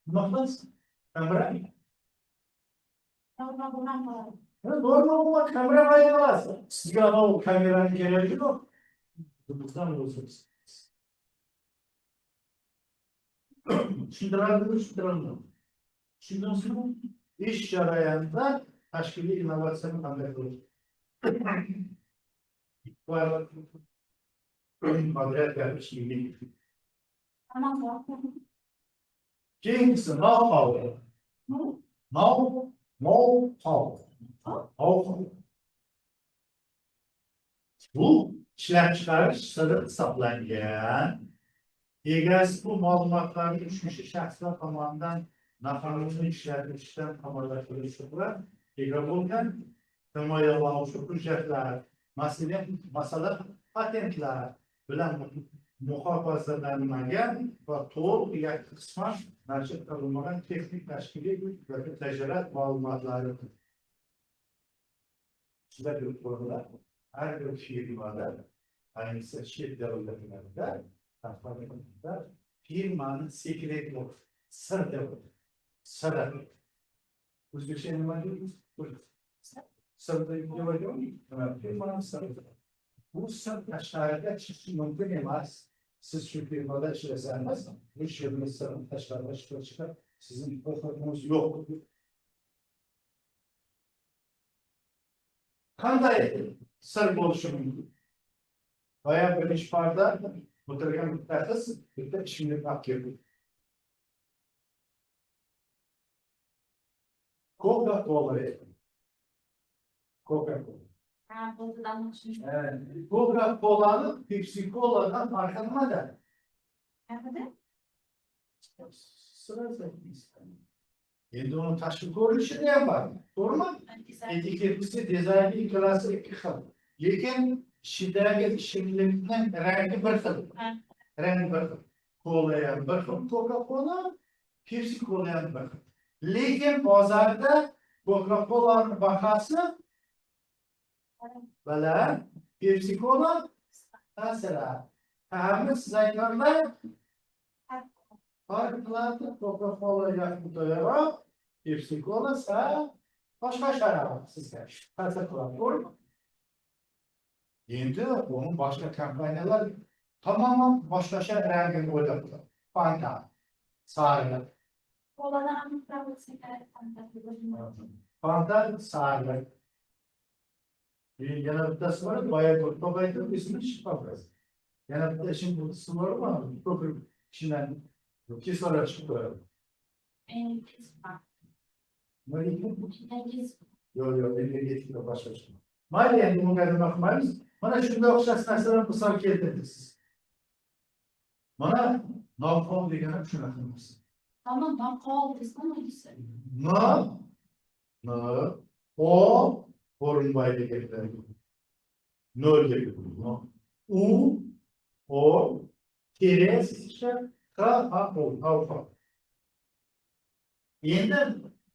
nima qilasiz? Kamera. Normal kamera olasiz. Sizga kameraning keragi yo'q. Bizdan o'zimiz. Tushuntiradimi? Tushundingizmi? Ish jarayonida tashkiliy innovatsiyani qanday qilish? Qadriyat gapirishlik. Tamam mı? Keyingisi know-how. Know-how. Know-how. Bu ishlab chiqarish siri hisoblangan. Egasi bu ma'lumotlarni uchinchi shaxslar tomonidan noqonuniy ishlatishdan himoyalantirilishi bilan ega bo'lgan himoyalovchi hujjatlar, masalan, patentlar bilan muhofazalanmagan va to'liq yoki qisman nashr qilinmagan texnik tashkiliy yoki tajriba ma'lumotlaridir. Sizlar bilib qo'yinglar, har bir firmada, ayniqsa chet davlatlarda firmanın sekret yok. Sır devlet. Sır. O'zbekcha nima deymiz? Sir deb aytamiz. Firmanın sırrı. Bu sir tashqariga chiqishi mumkin emas. Siz shu firmada ishlasangiz, bu firmanın sirrini tashqariga chiqarishga sizning huquqingiz yo'q. Qanday sir bo'lishi mumkin? Boya birinchi parda o'tirgan bitta qiz bitta ishimni olib keldi. Coca-Cola. Coca-Cola. Ha, buldudan başlayayım. Coca-Cola'nın Pepsi-Cola'dan farkı nada. Evet. Sırası. Endi onu tashqi ko'rinishida ham bor. To'g'rimi? Etiketisi dizaynning klassi ikki xil. Lekin ichidagi ichimlikning rangi bir xil. Rangi bir xil. Cola ham bir xil, Coca-Cola, Pepsi-Cola ham bir xil. Lekin bozorda Coca-Cola'ning bahasi bilan Pepsi-Cola asra. Hamma siz aytganlar farqlari Coca-Cola yaxshiroq, Pepsi-Cola esa boshqa sharaf sizga. Ta'sir qiladi, to'g'rimi? Endi buni boshqa kompaniyalar tamoman boshqacha rangini o'ylabdi. Fanta, sariq. Koladan profesyonel Fanta, sariq. Yana bittasi bor, boya to'g'aytirib ismini chiqaramiz. Yana bitta ishim bo'lsa bormi? Ko'prik ichidan kislorod chiqib turadi. Yo'q, energetika boshqa chiqadi. Mayli, endi bunga nima qilmaymiz? Mana shunday o'xshash narsalar misol keltirdingiz. Mana nolqon degani shunaqa narsa. Tamam, ben kaldıysam neyse. O o'rinboy deganlar. Nol degan. O teres K Endi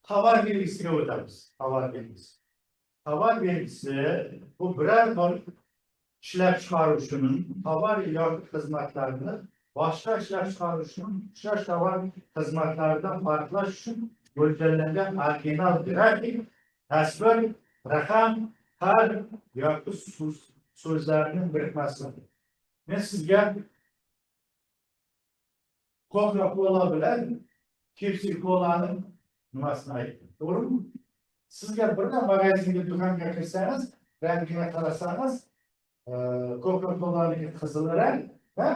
tovar belgisiga o'tamiz. Tovar belgisi. Tovar belgisi bu biror bir ishlab chiqaruvchining tovar yoki xizmatlarini boshqa ishlab chiqaruvchining ishlash tovar xizmatlaridan farqlash uchun mo'ljallangan original grafik, tasvir, raqam, harf yoki so'zlarning birikmasi. Men sizga Coca-Cola bilan Pepsi-Cola'ning nimasini aytdim, to'g'rimi? Sizga birdan magazinga, do'konga kirsangiz, rangiga qarasangiz, Coca-Cola'niki qizil rang va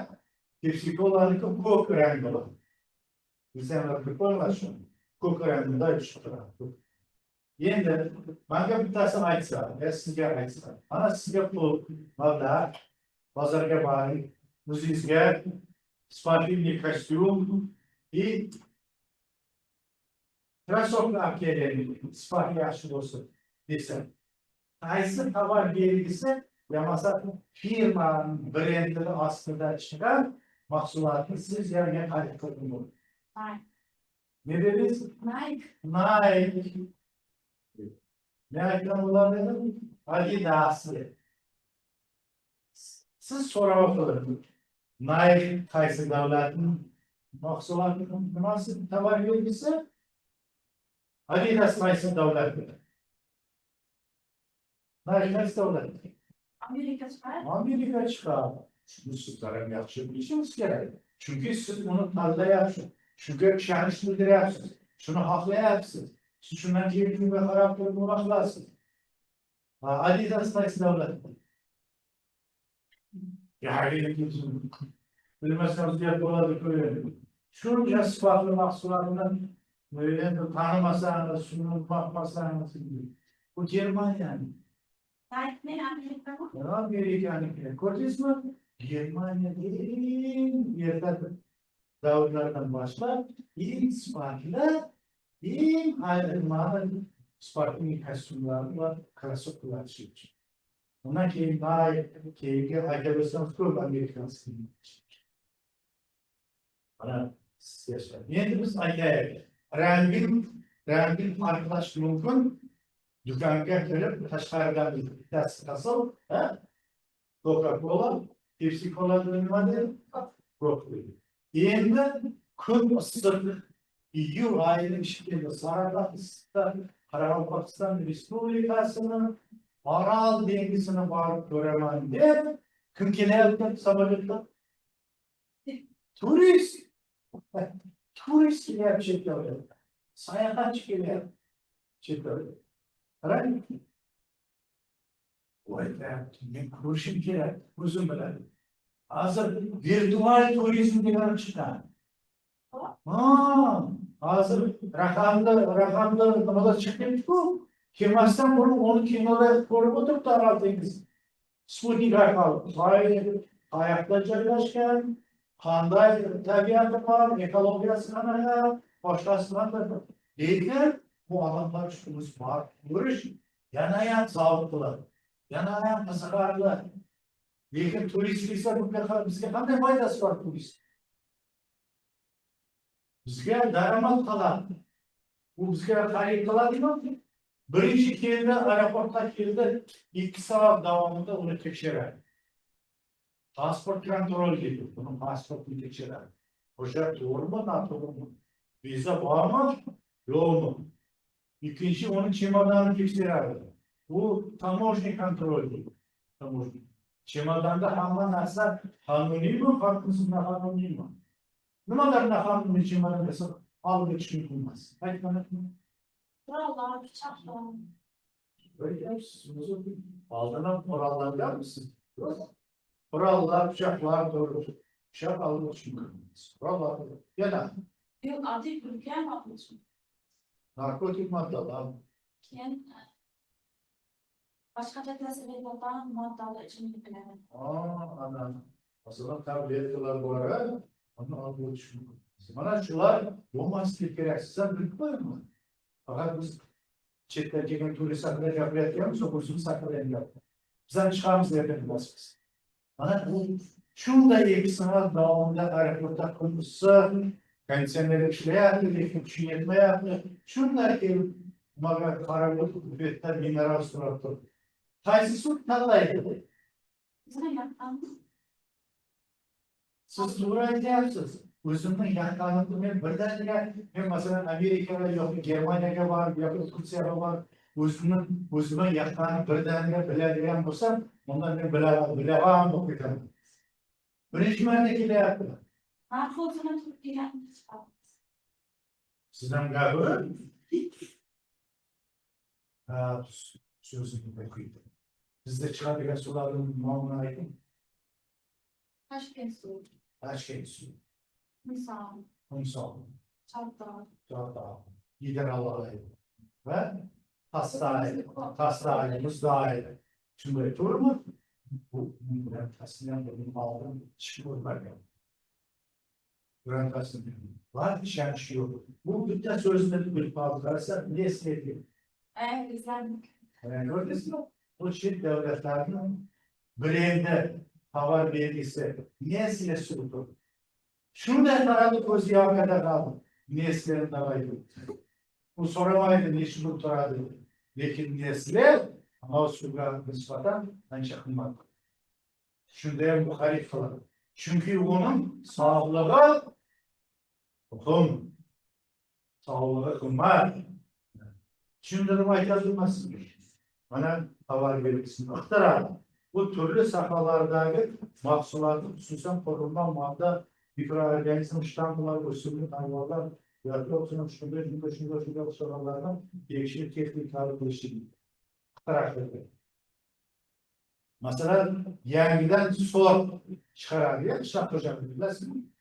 Pepsi-Cola'niki ko'k rang bo'ladi. Bizlar ko'ramiz shu. Ko'k rangda tushib turadi. Endi menga bittasini aytsa, sizga aytsa, mana sizga pul, mablag', bozorga boring, o'zingizga sportivniy kostyum и krossovka olib keling, sifati yaxshi bo'lsin desam, qaysi tovar belgisi bo'lmasa firma brendini ostida chiqqan mahsulotni siz yerga xarid qilib bo'ladi. Ne dediniz? Nike. Ne aytgan ulardan? Adidas. Siz so'rab o'qiring. Nike qaysi davlatning mahsulotining nimasi tovar belgisi? Adidas qaysi davlatning? Nike qaysi davlatning? Amerika çıkar. Amerika chiqadi. Shuni sizlar ham yaxshi bilishingiz kerak. Chunki siz uni tanlayapsiz. Shunga ishonish bildiryapsiz. Shuni xohlayapsiz. Siz shundan keyin shunga qarab turib nima qilasiz? Adidas qaysi davlat? Bilmasam gap bo'ladi ko'radi. Shuncha sifatli mahsulotlarni endi tanimasangiz, shuni baxmasangiz, bu Germaniyani. Nike Amerika'da. Amerikaniki. Ko'rdingizmi? Germaniyada eng erta davrlardan boshlab eng sifatli, eng ayrimali sifatli kostyumlar va krossovkalar ishlatishgan. Ondan keyin Nike, keyingi aytabilirsam ko'p amerikanskiy. Mana sizga. Endi biz aytaylik. Rangin farqlash mumkin. Do'konga kirib, tashqaridan bittasi qasam, Coca-Cola, Pepsi Cola nima deydi? Coca-Cola. Endi kun issiq iyul oyining ishida Samarqandda Qoraqalpog'iston Respublikasini Orol dengizini borib ko'raman deb kim kelyapti samolyotda? Turist. Turist kelyapti chetdan. Sayohatchi kelyapti chetdan. Qarang. Voy, men ko'rishim kerak, o'zim bilan. Hozir virtual turizm degan chiqqan. Hozir raqamli nimada chiqibdi-ku. Kelmasdan buni 10 kinoda ko'rib o'tiribdi Orol dengizi. Sputnik orqali qayoqda joylashgan, qanday tabiati bor, ekologiyasi qanaqa, boshqasi qanaqa. Lekin bu odamlar uchun bor ko'rish yanayam zavq qiladi. Yanayam qiziqarli. Lekin turist kelsa bizga qanday foydasi bor turist? Bizga daromad qiladi. Bu bizga xarid qiladimi? Birinchi keldi, aeroportga keldi, 2 soat davomida uni tekshiradi. Pasport kontrol qiladi, uni pasportini tekshiradi. O'sha to'g'rimi, noto'g'rimi? Viza bormi, yo'qmi? Ikkinchi uni chemodanini tekshiradi. Bu taможня kontrol qiladi. Taможня. Chemodanda hamma narsa qonuniymi, qonuniymi? Nimalarni qonuniy chemodan desa, olib ketish mumkin emas. Aytganimmi? Kurallar, bıçaklar. Aldığına kurallar mısın? Kurallar, bıçaklar doğru. Bıçak almak için kırmızı. Kurallar ya da Yok, adı ülkeye bakmışım. narkotik maddeler. Yani başka sebep olan maddeler için bilemem. Anladım. Aslında tabletler bu ara onu almak için. Bana şular bu maske gereksiz bir koy mu? Fakat biz chetdan kelgan turist haqida gapirayotganmiz, o'zimiz haqida gapiramiz. Bizdan chiqamiz deyapmiz. Mana bu shunday 2 soat davomida aeroportda qilsa, konditsioner ishlayapti, lekin kuchi yetmayapti. Shunday kelib, nimaga qarab o'tib, bu yerda mineral so'rab turibdi. Qaysi suv tanlaydi? Bizga yaqin. Siz to'g'ri aytyapsiz. O'zimni yaqinimda men birdaniga, men masalan Amerikaga yoki Germaniyaga borib, yoki Turkiyaga borib, o'zimni yaqinni birdaniga biladigan bo'lsam, unda men bilaman deb ketaman. Birinchi marta kelyapti. Narkozini Türkiye'ye. Sizdan gapi? So'zini o'qiydi. Bizda chiqadigan suvlarning nomini ayting. Taşkent suyu. Toshkent suvi. Misal. Misol. Çatdağ. Gideralari ve hastane, muzdahane. Şunları doğru mu? Bu aslında benim aldığım çıkıyor bakın. Buranın aslında var bir şey yok. Bu bütün sözleri bir fazlası ne istediği. Güzellik. Gördünüz mü? Bu çift devletlerinin brende hava vergisi niyesiyle sürdü. Şurada taradı koz yağmada kaldı. Niyesilerin davaydı. Bu soramaydı niçin bu taradı. Lekin niyesiler ama suga nispeten ançakılmadı. Şurada bu harif kıladı. Çünkü onun sağlığı hukum. Sağlığı kılmaz. Şunları aytılmaz. Bana hava vergisini aktaralım. Bu türlü sahalardaki mahsulatı hususen korunma madde mikroorganizm ştamlar, usulü, hayvanlar, yaklaşık şunda sorulardan değişik teknikler geliştirdi. Mesela yengiden sor çıkarabiliyor, şart hocam bilirsin.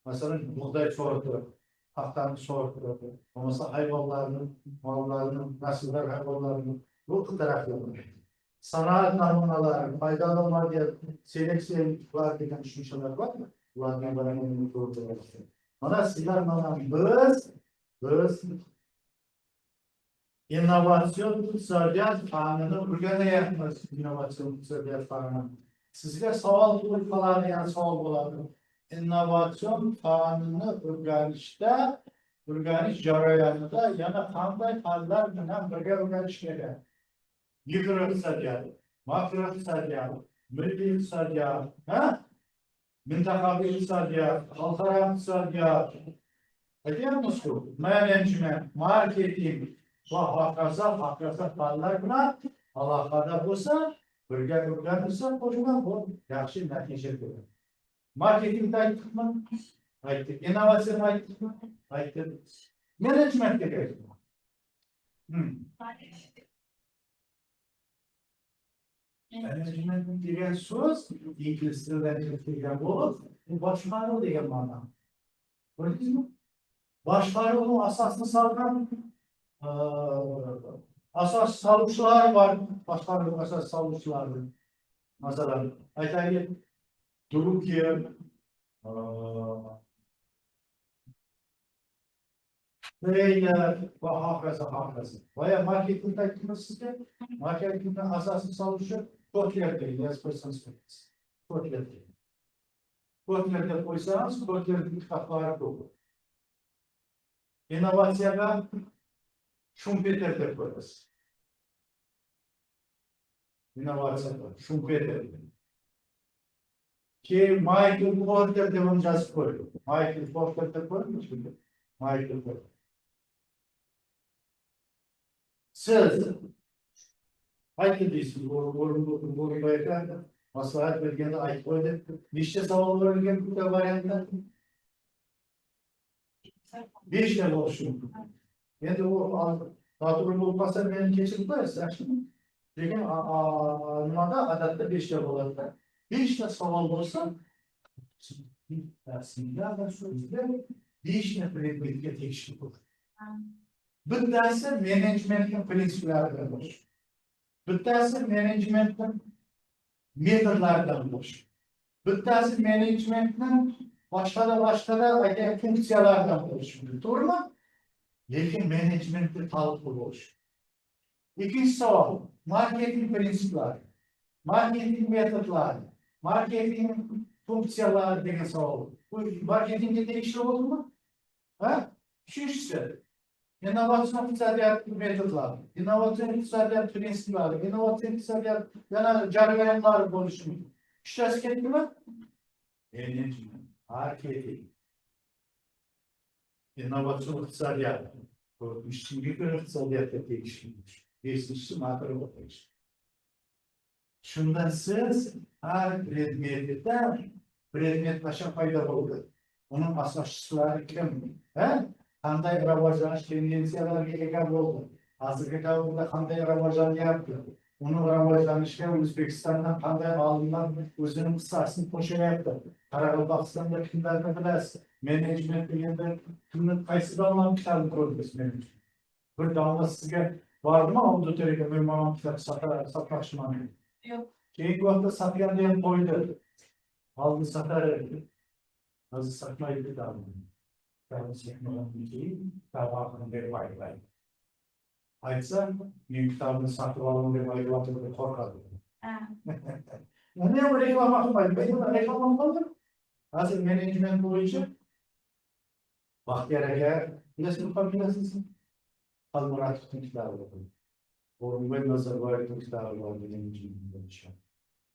Mesela buğday sordu, haftanın sordu, mesela hayvanların, mallarının, nasıllar hayvanlarının bu taraflarını. Sanat namunaları, faydalı madde, seleksiyon var diye düşünceler var mı? Bunlardan bana önemli sorular. Mana sizler bana biz inovasyon iqtisodiyot fanini o'rganyapmiz. Innovatsion iqtisodiyot fanini. Sizga savol qiladigan savol bo'ladi. Innovatsion fanini o'rganish jarayonida yana qanday fanlar bilan birga o'rganish kerak? Mikroiqtisodiyot, makroiqtisodiyot, milliy iqtisodiyot, mintaqaviy iqtisodiyot, xalqaro iqtisodiyot, aytyapmiz-ku, management, marketing va hokazo fanlar bilan aloqada bo'lsa, birga o'rganilsa, qo'shma bu yaxshi natija beradi. Marketingda aytdikmi? Aytdik. Innovatsiya aytdikmi? Aytdik. Managementga aytdik. Management degan so'z ingliz tilidan kelgan bo'lib, boshqaruv degan ma'no. Ko'rdingizmi? Boshqaruvning asosini solgan asos soluvchilar bor. Boshqaruv asos soluvchilari. Masalan, aytaylik, Drucker, Treyler va hokazo. Boya marketingda aytdimiz sizga, marketingning asosini soluvchi Kotler deydi, Kotler deydi. Kotlerga qo'ysangiz, Kotlerning kitoblari ko'p. Innovatsiyaga Schumpeter deb qo'yamiz. Innovatsiyaga Schumpeter. Keyin Michael Porter deb ham yozib qo'ydi. Michael Porter deb qo'ydingizmi? Michael Porter. Siz aytdingiz, o'rinbosarga maslahat berganda aytib qo'ydi. Nechta savol berilgan bu variantda? 5 ta bo'lishi mumkin. Endi u noto'g'ri bo'lmasa meni kechirib qo'yasiz, yaxshimi? Lekin nimada odatda 5 ta bo'ladi. 5 ta savol bo'lsa, darsingizda so'zda 5 ta predmetga tegishli bo'ladi. Bittasi menejmentning prinsiplaridan bosh. Bittasi menejmentning metodlaridan bosh. Bittasi menejmentning boshqa funksiyalardan bo'lishi mumkin. To'g'rimi? Lekin menejmentni talab bo'lish. Ikkinchi savol, marketing prinsiplari, marketing metodlari, marketing funksiyalari degan savol. Bu marketingga tegishli bo'ldimi? Uchinchisi, innovatsion iqtisodiyot metodlari, innovatsion iqtisodiyot prinsiplari, innovatsion iqtisodiyot yana jarayonlari bo'lishi mumkin. Uchtasi ketdimi? Management, marketing, innovatsion iqtisodiyot, mikroiqtisodiyotga tegishli. Beshinchisi makroiqtisodiyot. Shundan siz har predmet qachon paydo bo'ldi? Uning asoschilari kim? Qanday rivojlanish tendensiyalariga ega bo'ldi? Hozirgi davrda qanday rivojlanyapti? Uning rivojlanishiga O'zbekistondan qanday olimlar o'zining hissasini qo'shyapti? Qoraqalpog'istonda kimlarni bilasiz? Menejment deganda kimni qaysi domla kitobni ko'rdingiz? Bir domla sizga bormi auditoriyaga mehmon kitob sotmoqchiman? Yo'q. Keyingi vaqtda sotganda ham qo'ydi. Oldi sotar edi. Hozir sotmaydi kitobni. Aytsa, men kitobni sotib olaman deb aytib qo'rqadi. Uni ham reklama qilmaydi. Men reklama qildim. Hozir menejment bo'yicha Baxtiyor aka, bilasizmi? Xalmuratovning kitobi bor. O'rinbay Nazarboyevning kitobi bor degan bo'yicha.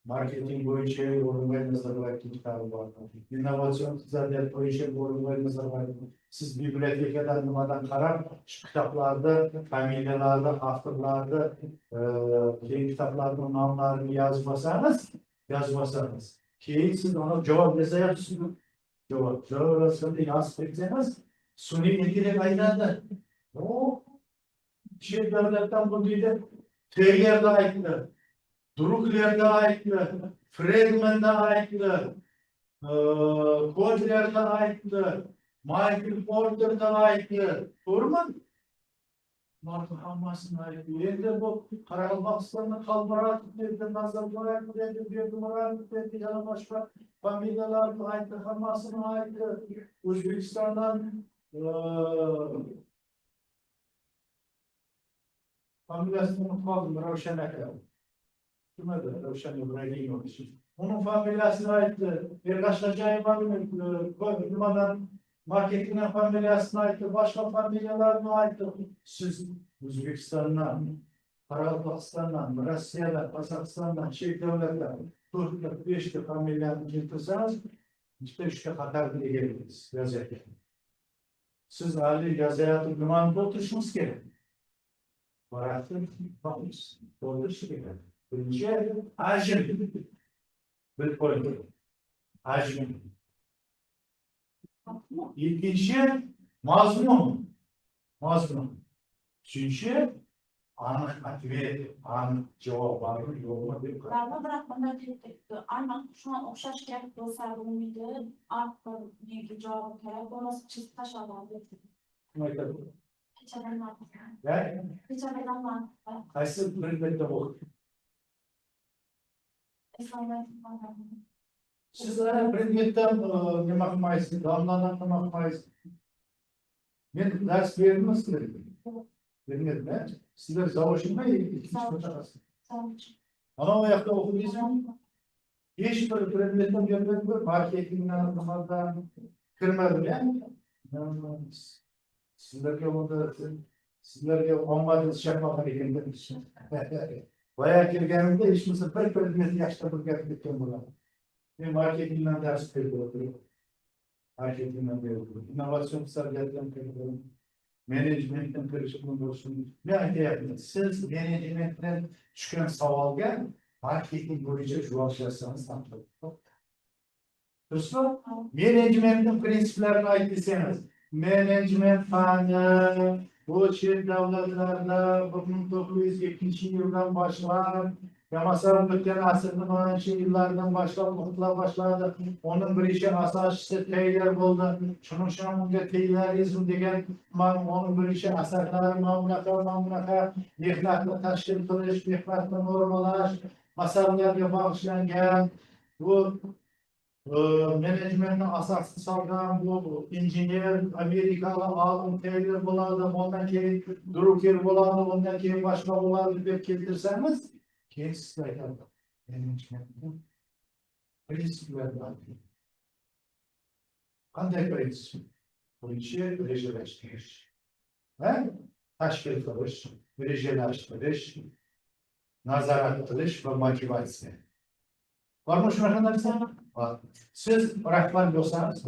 Marketing bo'yicha O'rinbay Nazarboyevning kitobi bor. Innovatsion iqtisodiyot bo'yicha O'rinbay Nazarboyev. Siz bibliotekadan nimadan qarab, shu kitoblarda familiyalarni, avtorlarni, keyin kitoblarning nomlarini yozib olsangiz, keyin siz ona javob beryapsizmi? Yok, orasında yaz bekleyemez. Suni ilgili aylarda. O şey devletten bu değil. Terrier'de aitli, Drukler'de aitli, Friedman'de aitli, Kodler'de aitli, Michael Porter'de aitli. Doğru mu? Bunlar hammasına aitli. Yerde bu Karabağlar'ın kalmarak dedi, Nazarbayev dedi, bir numara dedi, yana başka familyalar aitli, hammasına aitli. Özbekistan'dan familyasının kaldı, Ravşan Akar. Kime de Ravşan İbrahim için. Onun familyasına aitli. Birkaç acayip numaranın marketinden familyasına aitli. Başka familyalarına aitli. Siz Özbekistan'dan, Karabakistan'dan, Rusya'dan, Kazakistan'dan, şey devletlerden, Türkiye, beşte familyanı getirsanız, işte üçte Katar bile gelirsiniz. Yazarken. Siz hali yazıyatı limanında oturuşunuz gerek. Bıraktım, bakmış. Doğru şey. Birinci, hacim. Bir koydu. Hacim. İkinci, mazlum. Mazlum. Üçüncü, anlık motive, anlık cevap var mı, yok mu? Galiba bırakmadan aynen şu an okşaş gerek dostlar mıydı? Arpa büyük cevabı gerek. Orası çift taş alanı. Peçeden var. Yani, Peçeden var. kaysı bölümde bu. Sizlere predmetten ne bakmayız, damladan ne bakmayız. Ben ders verilmez dedim. Vermedim ben. Sizler savaşında ikinci koçakasın. Ama o yakta okuyacağım. Hiç böyle predmetten görmedim. Marketingden anlamadan kırmadım yani. Sizler yolunda, sizler de olmadığınız şartlar gerekirdi. Bayağı kirgenimde hiç mesela böyle predmeti yaşta gerçekten bunlar. Ve marketingden ders veriyorum. Marketingden veriyorum. İnovasyon sergilerden veriyorum. Management'ten karışımında olsun. Ne yapıyorsunuz? Siz management'ten çıkan savalga marketing boyunca juvaşlarsanız tanıtılır. Dostlar, management'in prensiplerine aitliseniz, management fanı, bu Çin devletlerde 1970 yıldan başlar, Yamasal Bülten asrının 10. yıllardan başladı. Onun bir işi asası Taylor oldu. Şunun Taylorizm degen, onun bir işi asarlar, mamlaka, mehnatlı taşkil kılış, mehnatlı normalaş, masallarga bağışlangan, bu menecmentin asası salgan bu injinier Amerikalı alım Taylor buladı, ondan keyin Drucker buladı, ondan keyin başka buladı deb keltirseniz, keyin siz aytadi. Menecmentin prinsipleri var. Qanday prinsip? Birinchi rejalashtirish. Tashkil qilish, rejalashtirish, nazorat qilish va motivatsiya. Bormi shunaqa narsa? Bor. Siz rahbar bo'lsangiz,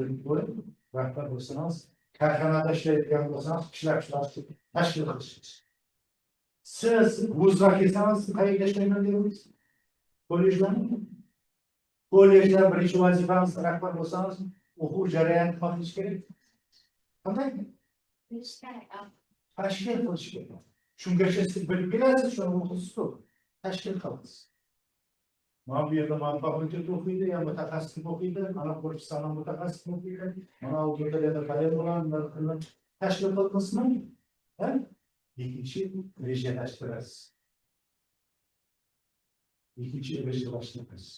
rahbar bo'lsangiz, korxonada ishlaydigan bo'lsangiz, ishlab chiqarishni tashkil qilishingiz. Siz vuzga kelsangiz, qayerga ishlayman deysiz? Kollejlarni. Kollejda birinchi vazifangiz rahbar bo'lsangiz, o'quv jarayonini qilish kerak. Qanday? Tashkil qilish kerak. Shungacha siz bilib kelasiz, shuni o'qisiz. Tashkil qilasiz. Mana bu yerda manfaatli o'qiydi, ya mutaxassis o'qiydi, ana Qo'rg'istonda mutaxassis o'qiydi, mana O'zbekistonda tayyor bo'lgan tashkil qilmasmi? Ikkinchi rejalashtirasiz. Ikkinchi rejalashtirasiz.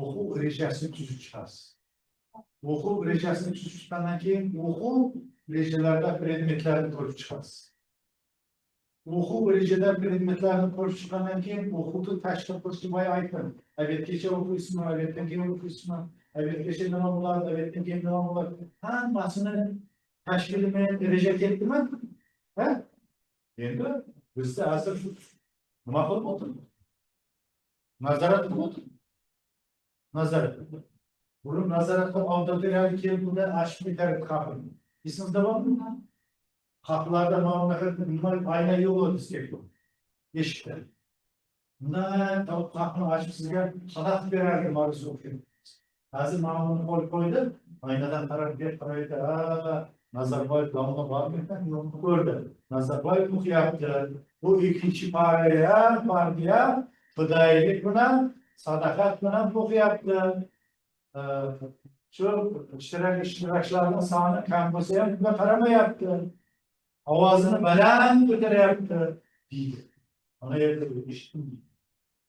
O'quv rejasini tuzib chiqasiz. O'quv rejasini tuzib chiqqandan keyin o'quv rejalarida predmetlarni ko'rib chiqasiz. O'quv rejada predmetlarni ko'rib chiqqandan keyin o'quvni tashkil qilishni boya aytdim. Aviatgacha o'qiysizmi, aviatdan keyin o'qiysizmi, aviatgacha nima bo'ladi, aviatdan keyin nima bo'ladi. Hammasini tashkili bilan reja ketdimi? Endi bizda asl nima qilib o'tiribdi? Nazorat qilib o'tiribdi. Nazorat. Buni nazoratga avtoritarlik kelganda ashib etar qabul. Esingizda bormi? Kapılarda mamlakatın ayna yolu istiyor. Yeşiller. Bunlar kapını açıp sizler salat vererdim arası okuyor. Hazır mamunu koydu. Aynadan taraf bir paraydı. Nazarbayev damla var mı? Yok gördü. Nazarbayev bu yaptı. Bu ikinci partiye fıdailik buna, sadakat buna bu yaptı. Ee, Şu iştirakçılardan sağına kampüse ve karama yaptı. Avazını belen götere yaptı. Değil. Ona yerde bir iş değil.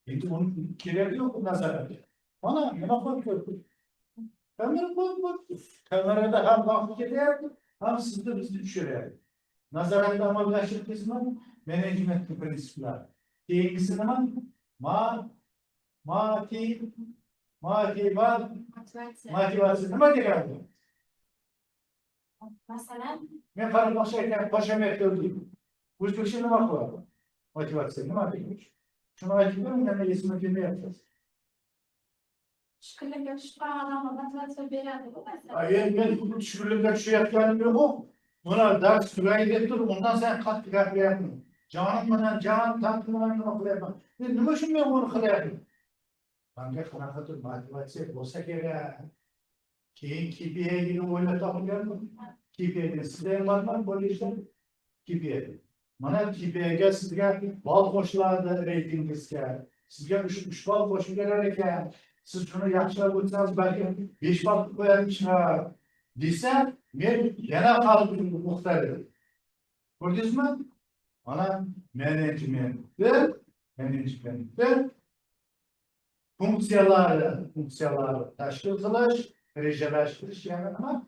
Şimdi onun kirleri yok nazarat. Bana bakıyor. Kamerada hem bakıp gidiyor, hem sizde bizi düşürüyor. Nazaratta amalgaçlı kısmı, menajment prensipler. İkincisi zaman, mati, motivasyon. Ama geldi. Mesela Ben farklı şeyler başa mektubum. Bu işin ne var? Motivasyon ne var? Şunu açıklıyorum, yani ismi kimi yapacağız? şükürle görüşme adamla motivasyon veren bu mesela. Hayır, ben şükürlükle şu yapacağım yok. Buna ders süreye dur, ondan sen kat yapma. Canım bana, can tatlılarını okuyamam. Ne için ben bunu kılayım? Bence kanatır motivasyon olsa gerek. Kipiye gibi oynatabiliyor mu? Kipiye de sizler var mı? Böyle işte kipiye. Mana kipiye gel sizge bal koşularda reytingiz gel. Sizge üç bal koşu gelerken siz şunu yaxshilab o'tsangiz belki 5 bal koyarmışlar. Desa, men yana qalbim muxtalif. Ko'rdingizmi? Mana menejmentni funksiyalari tashkil qilish, rejalashtirish, ya'ni nima?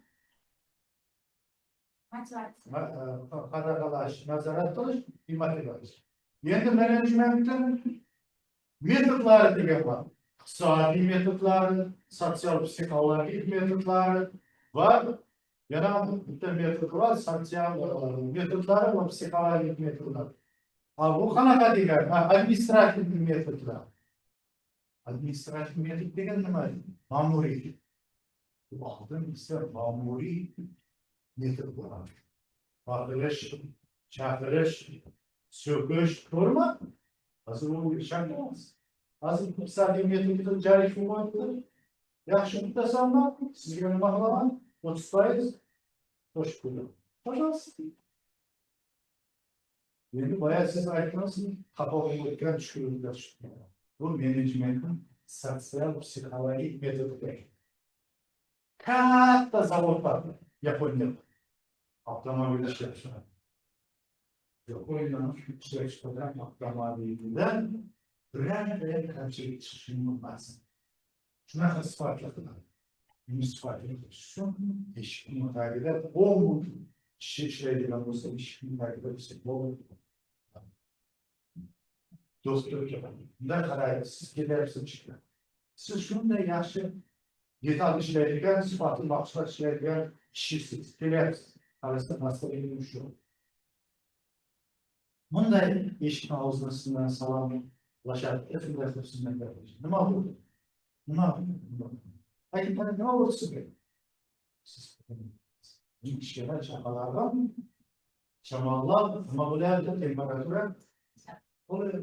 Motivasyon. Qadag'alash, nazorat qilish, motivatsiya. Endi menejmentning metodlari degan bor. İqtisodiy metodlari, sotsial psixologik metodlari va yana bitta metod bor, sotsial metodlari va psixologik metodlar. Bu qanaqa degan? Administrativ metodlar. Administrativ metod degan nima? Ma'muriy. Bu oldin esa ma'muriy metod bor. Baqirish, chaqirish, so'kish, to'g'rimi? Hozir u ishonmaymiz. Hozir iqtisodiy metodni joriy qilmoqda. Yaxshi mutasanma, sizga nima qilaman? 30% qo'shib qo'yaman. Пожалуйста. Endi boya siz aytdingiz, xafa o'tgan tushkunliklar tushdi. Bu menejmentning sotsial psixologik metodi. Katta zavod bor Yaponiyada. Avtomobil ishlab chiqaradi. Yaponiyaning ishlab chiqargan avtomobilidan biror kamchilik chiqishi mumkin. Shunaqa sifatlar qiladi. Sifatlar shu eshikning tagida 10 kishi ishlaydigan bo'lsa, eshikning tagida bo'lsa bo'ladi. Do'stlarga bunday qaraydi, siz kelyapsiz ishga. Siz shunday yaxshi detal ishlaydigan, sifatli maqsadlar ishlaydigan kishisiz. Kelyapsiz. Qarasa maslahatim shu. Bunday eshikni og'zisidan salomlashadi, shunday qilib gapiradi. Nima bo'ldi? Nima bo'ldi? Aytib nima bo'ldi sizga? Siz ishlar chaqalardan shamollar nima bo'lyapti? Temperatura bo'ladi.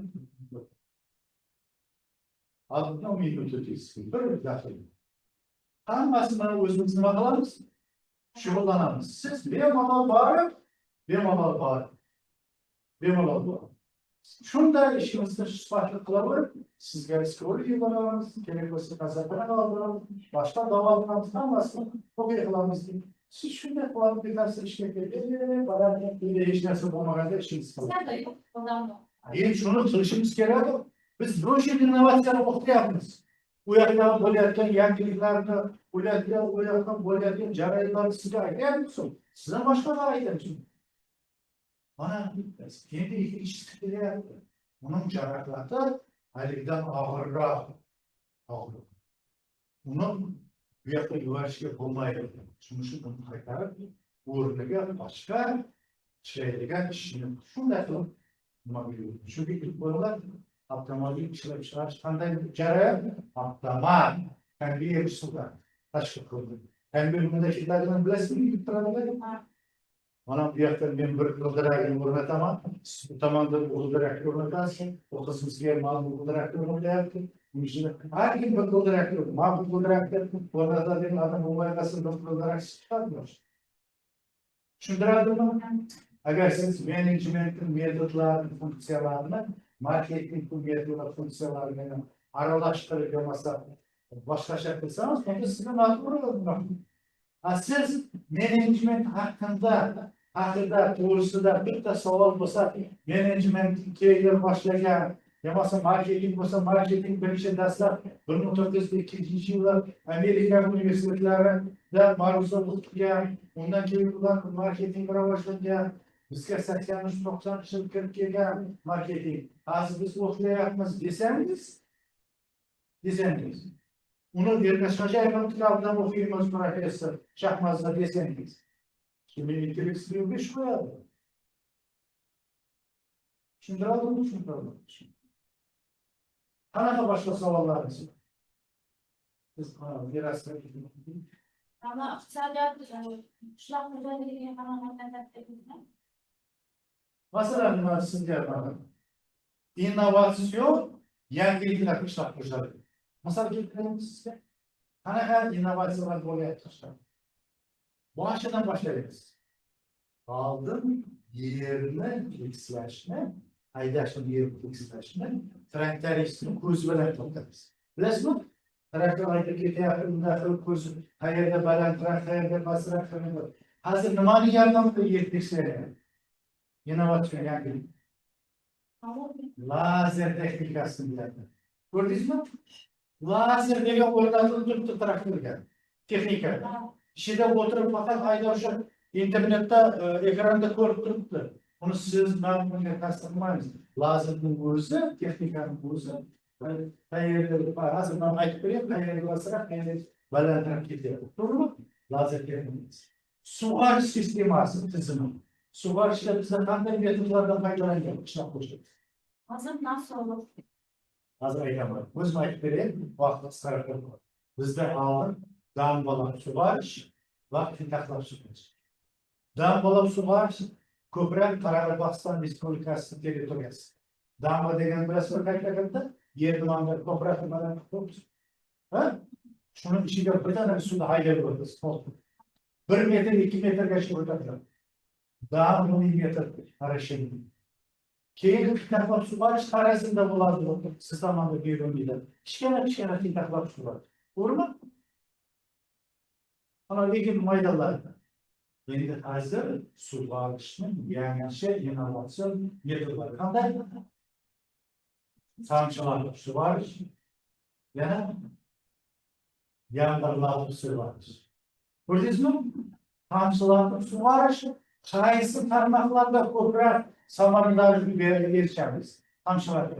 Altta umid o'tasiz. Bir daqiqa. Hammasini mana o'zimiz nima qilamiz? Shug'ullanamiz. Siz bemalol borib, bemalol bor. Shunday ishimizni sifatli qilaverib, sizga skroll yuboramiz, kerak bo'lsa nazardan olamiz, boshqa davolarimiz hammasini o'qiy qilamiz. Siz shunday qilib bittasi ishga kelib, baribir hech narsa bo'lmaganda ishingiz qiladi. Endi shuni qilishimiz kerak. Biz ro'shet innovatsiyani o'qiyapmiz. U yoqda bo'layotgan yangiliklarni, u yoqda bo'layotgan jarayonlarni sizga aytyapmiz. Sizdan boshqalar aytyapti. Mana endi ish kelyapti. Uning jarrohlari haligidan og'irroq. Uni bu yoqqa yuborishga bo'lmaydi. Shuning uchun uni qaytarib, o'rniga boshqa ishlaydigan ishni shunday qilib nima deydi? Chunki ilk bolalar avtomobil ishlab chiqarish qanday jarayon? Avtomat konveyer usulida tashkil qildi. Konveyer bunday ishlaydigan bilasizmi? Mana bu yoqda men bir g'ildirakni o'rnataman, bu tomonda g'ildirakni o'rnatasiz, u qismimizga ma'lum g'ildirakni o'rnatyapti, Her kim bir kudret yok. Ma bu kudretler orada dediğin adam umaygasında kudret çıkarmıyor. Şunları mı? Agar siz management'in metodlarını, funksiyalarını, marketing metodları, funksiyalarını aralaştırıp yapmasa, başka şey yapırsanız, onda size mağdur olur. Siz management hakkında doğrusunda bir de savol olsa, management 2 yıl başlayan, yapmasa marketing olsa, marketing bir işe dastlab 1902 yıllar Amerika üniversitelerinde maruz bo'lgan, undan keyin ular marketing rivojlangan, bizga 80-90 yil kirib kelgan marketing. Hozir biz o'qiyapmiz desangiz, uni Ergasho'ja kitobdan o'qiymiz professor Shahmazda desangiz, kimin intellektual ish qo'yadi. Tushuntiradimi? Qanaqa boshqa savollarimiz bor? Biz Ama iqtisodiyot, qishloq xo'jaligiga qaragan masalan, nima sizga innovatsion yangiliklar qishloq xo'jaligi. Misol keltiramiz sizga. Qanaqa innovatsiyalar bo'lyapti qishloq? Boshidan boshlaymiz. Oldin yerni tekislashni, haydashni, yer tekislashni, traktoristni ko'z bilan to'xtatamiz. Bilasizmi? Traktor haydab ketyapti, unday qilib ko'z qayerda balandroq, qayerda pastroq qiladi. Hozir nimani yordamida yer tekislashadi? Innovatsion yangilik. Lazer texnikasini biladi. Ko'rdingizmi? Lazer degan o'rnatilib turibdi traktorga. Texnika. Ishida o'tirib faqat haydovchi internetda ekranda ko'rib turibdi. Uni siz men bunga tasdiqlaymiz. Lazerning o'zi, texnikaning o'zi. Qayerda hozir men aytib berayapman, qayerga basra, qayerga balandroq ketyapti. To'g'rimi? Lazer texnikasi. Sug'orish sistemasi tizimi. Sug'orishda bizda qanday metodlardan foydalangan qishloq xo'jaligi? Hozir nasıl? Hozir aytaman. O'zim aytib beray, vaqt qisqarib qoldi. Bizda oldin dambalab sug'orish va tintaklab sug'orish. Dambalab sug'orish ko'proq Qoraqalpog'iston Respublikasi territoriyasi. Damba degan bilasizmi qayerda? Yerni ko'proq nimadan qilib? Ha? Shuni ichiga bir dona suvni haydab o'tamiz. 1 metr, 2 metrgacha o'tadi. Dam 10 metr qarashing. Keyin tintaklab sug'orish qarazida bo'ladi. Siz tomonda berilmaydi. Kichkina tintaklab sug'orish. To'g'rimi? Ana lekin maydalarda. Endi hozir sug'orishni yangicha innovatsion metodlar qanday? Tamchilatib sug'orish, yana yomg'irlatib sug'orish. Ko'rdingizmi? Tamchilatib sug'orish qaysi tarmoqlarda ko'proq samaradorlikka erishamiz? Tamchilatib.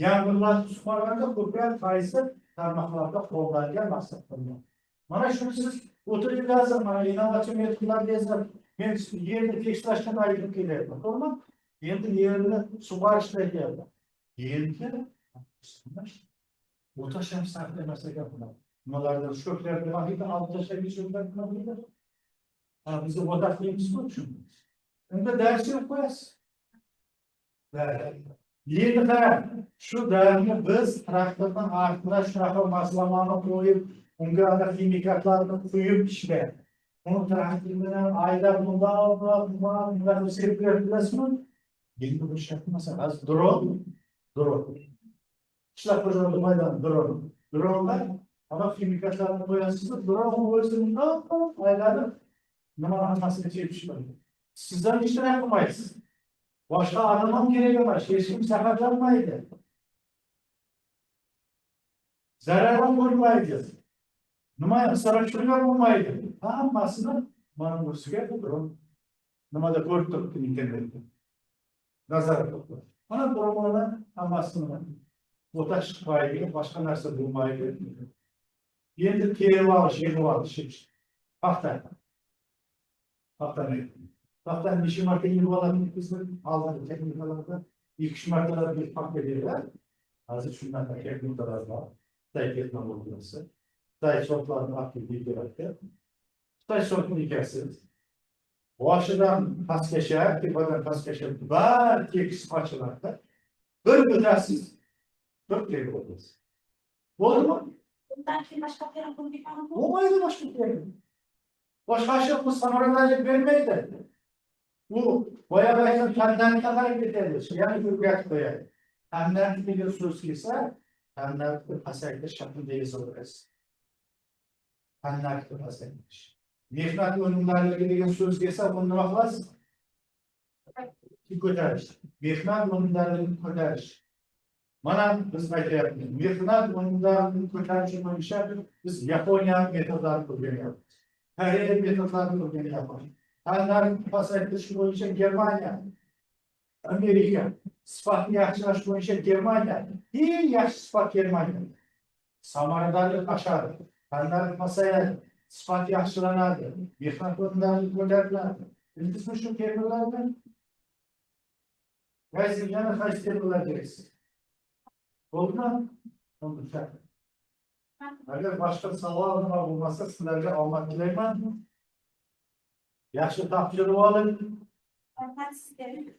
Yomg'irlatib sug'organda ko'proq qaysi tarmoqlarda qo'llangan maqsadlar. Mana shuni siz o'tirib hozir mana innovatsion metodlar deysiz. Men yerni tekislashdan aytib kelyapman. To'g'rimi? Endi yerni sug'orishda kelyapman. Endi o'ta shams emas ekan bular. Nimalardan sho'klarni vaqtida olib tashlab sho'klarni biz o'ta qilamiz-ku shuni. Endi dars qo'yasiz. Endi qarang, shu darsni biz traktordan ortida shunaqa maslamani qo'yib, unga kimikatlarni quyib ishlaydi. Uni traktor bilan aylab bundan sepib bilasizmi? Endi bu shart emas, hozir dron. Qishloq xo'jaligi maydoni dronlar, ana kimikatlarni qo'yasiz, dron o'zini aylab nima hammasini chekib chiqadi. Sizdan ishtirak qilmaysiz. Boshqa odam ham kerak emas, hech kim safarlanmaydi. Zarar ham bo'lmaydi. Nima sarachurlar bo'lmaydi. Hammasini mana busiga dron. Nimada ko'rib turibdi internetda. Nazorat qilib. Mana dronlar hammasini o'tash qo'yib, boshqa narsa bo'lmaydi. Endi terib olish. Paxtani 2 marta yig'ib oladi, bizni oldin texnikalarda 2 martalab bir paxta beradilar. Hozir shundan texnikalar bor. Xitoy texnologiyasi. Xitoy sortlarini aktiv beradi. Xitoy sortini ekasiz. Boshidan pastgacha, tepadan pastgacha bar tekis ochiladi. Bir o'tasiz, 4 terib olasiz. Oldu mu? Bundan keyin başka bir yapım bir tane bu. Olmaydı başka bir şey. Başka şey bu samaralarca vermeydi. Bu bayağı belki kendini kadar gider. Yani hürriyet koyar. Kendini bir söz ise kendini pasayda şartında yazılırız. Kendini pasaymış. Mehnat önümlerle ilgili söz ise bunu bakmaz. Ko'tarish. Mehnat o'yinlarini ko'tarish. Mana biz aytyapmiz. Mehnat o'yinlarini ko'tarish bo'yicha biz Yaponiya metodlarini o'rganyapmiz. Koreya metodlarini o'rganyapmiz. Fanlarni pasaytirish bo'yicha Germaniya, Amerika, sifatni yaxshilash bo'yicha Germaniya. Eng yaxshi sifat Germaniya. Samaradorlik oshadi. Fanlar pasayadi. Sifat yaxshilanadi. Mehnat o'yinlari ko'tariladi. Biz shu terminlarni Gayet yana kaç tane olacağız? Oldu mu? Oldu. Eğer başka savunma bulmazsa sizlerle almak dileğim. Yaşlı tapşırı alın. Ben size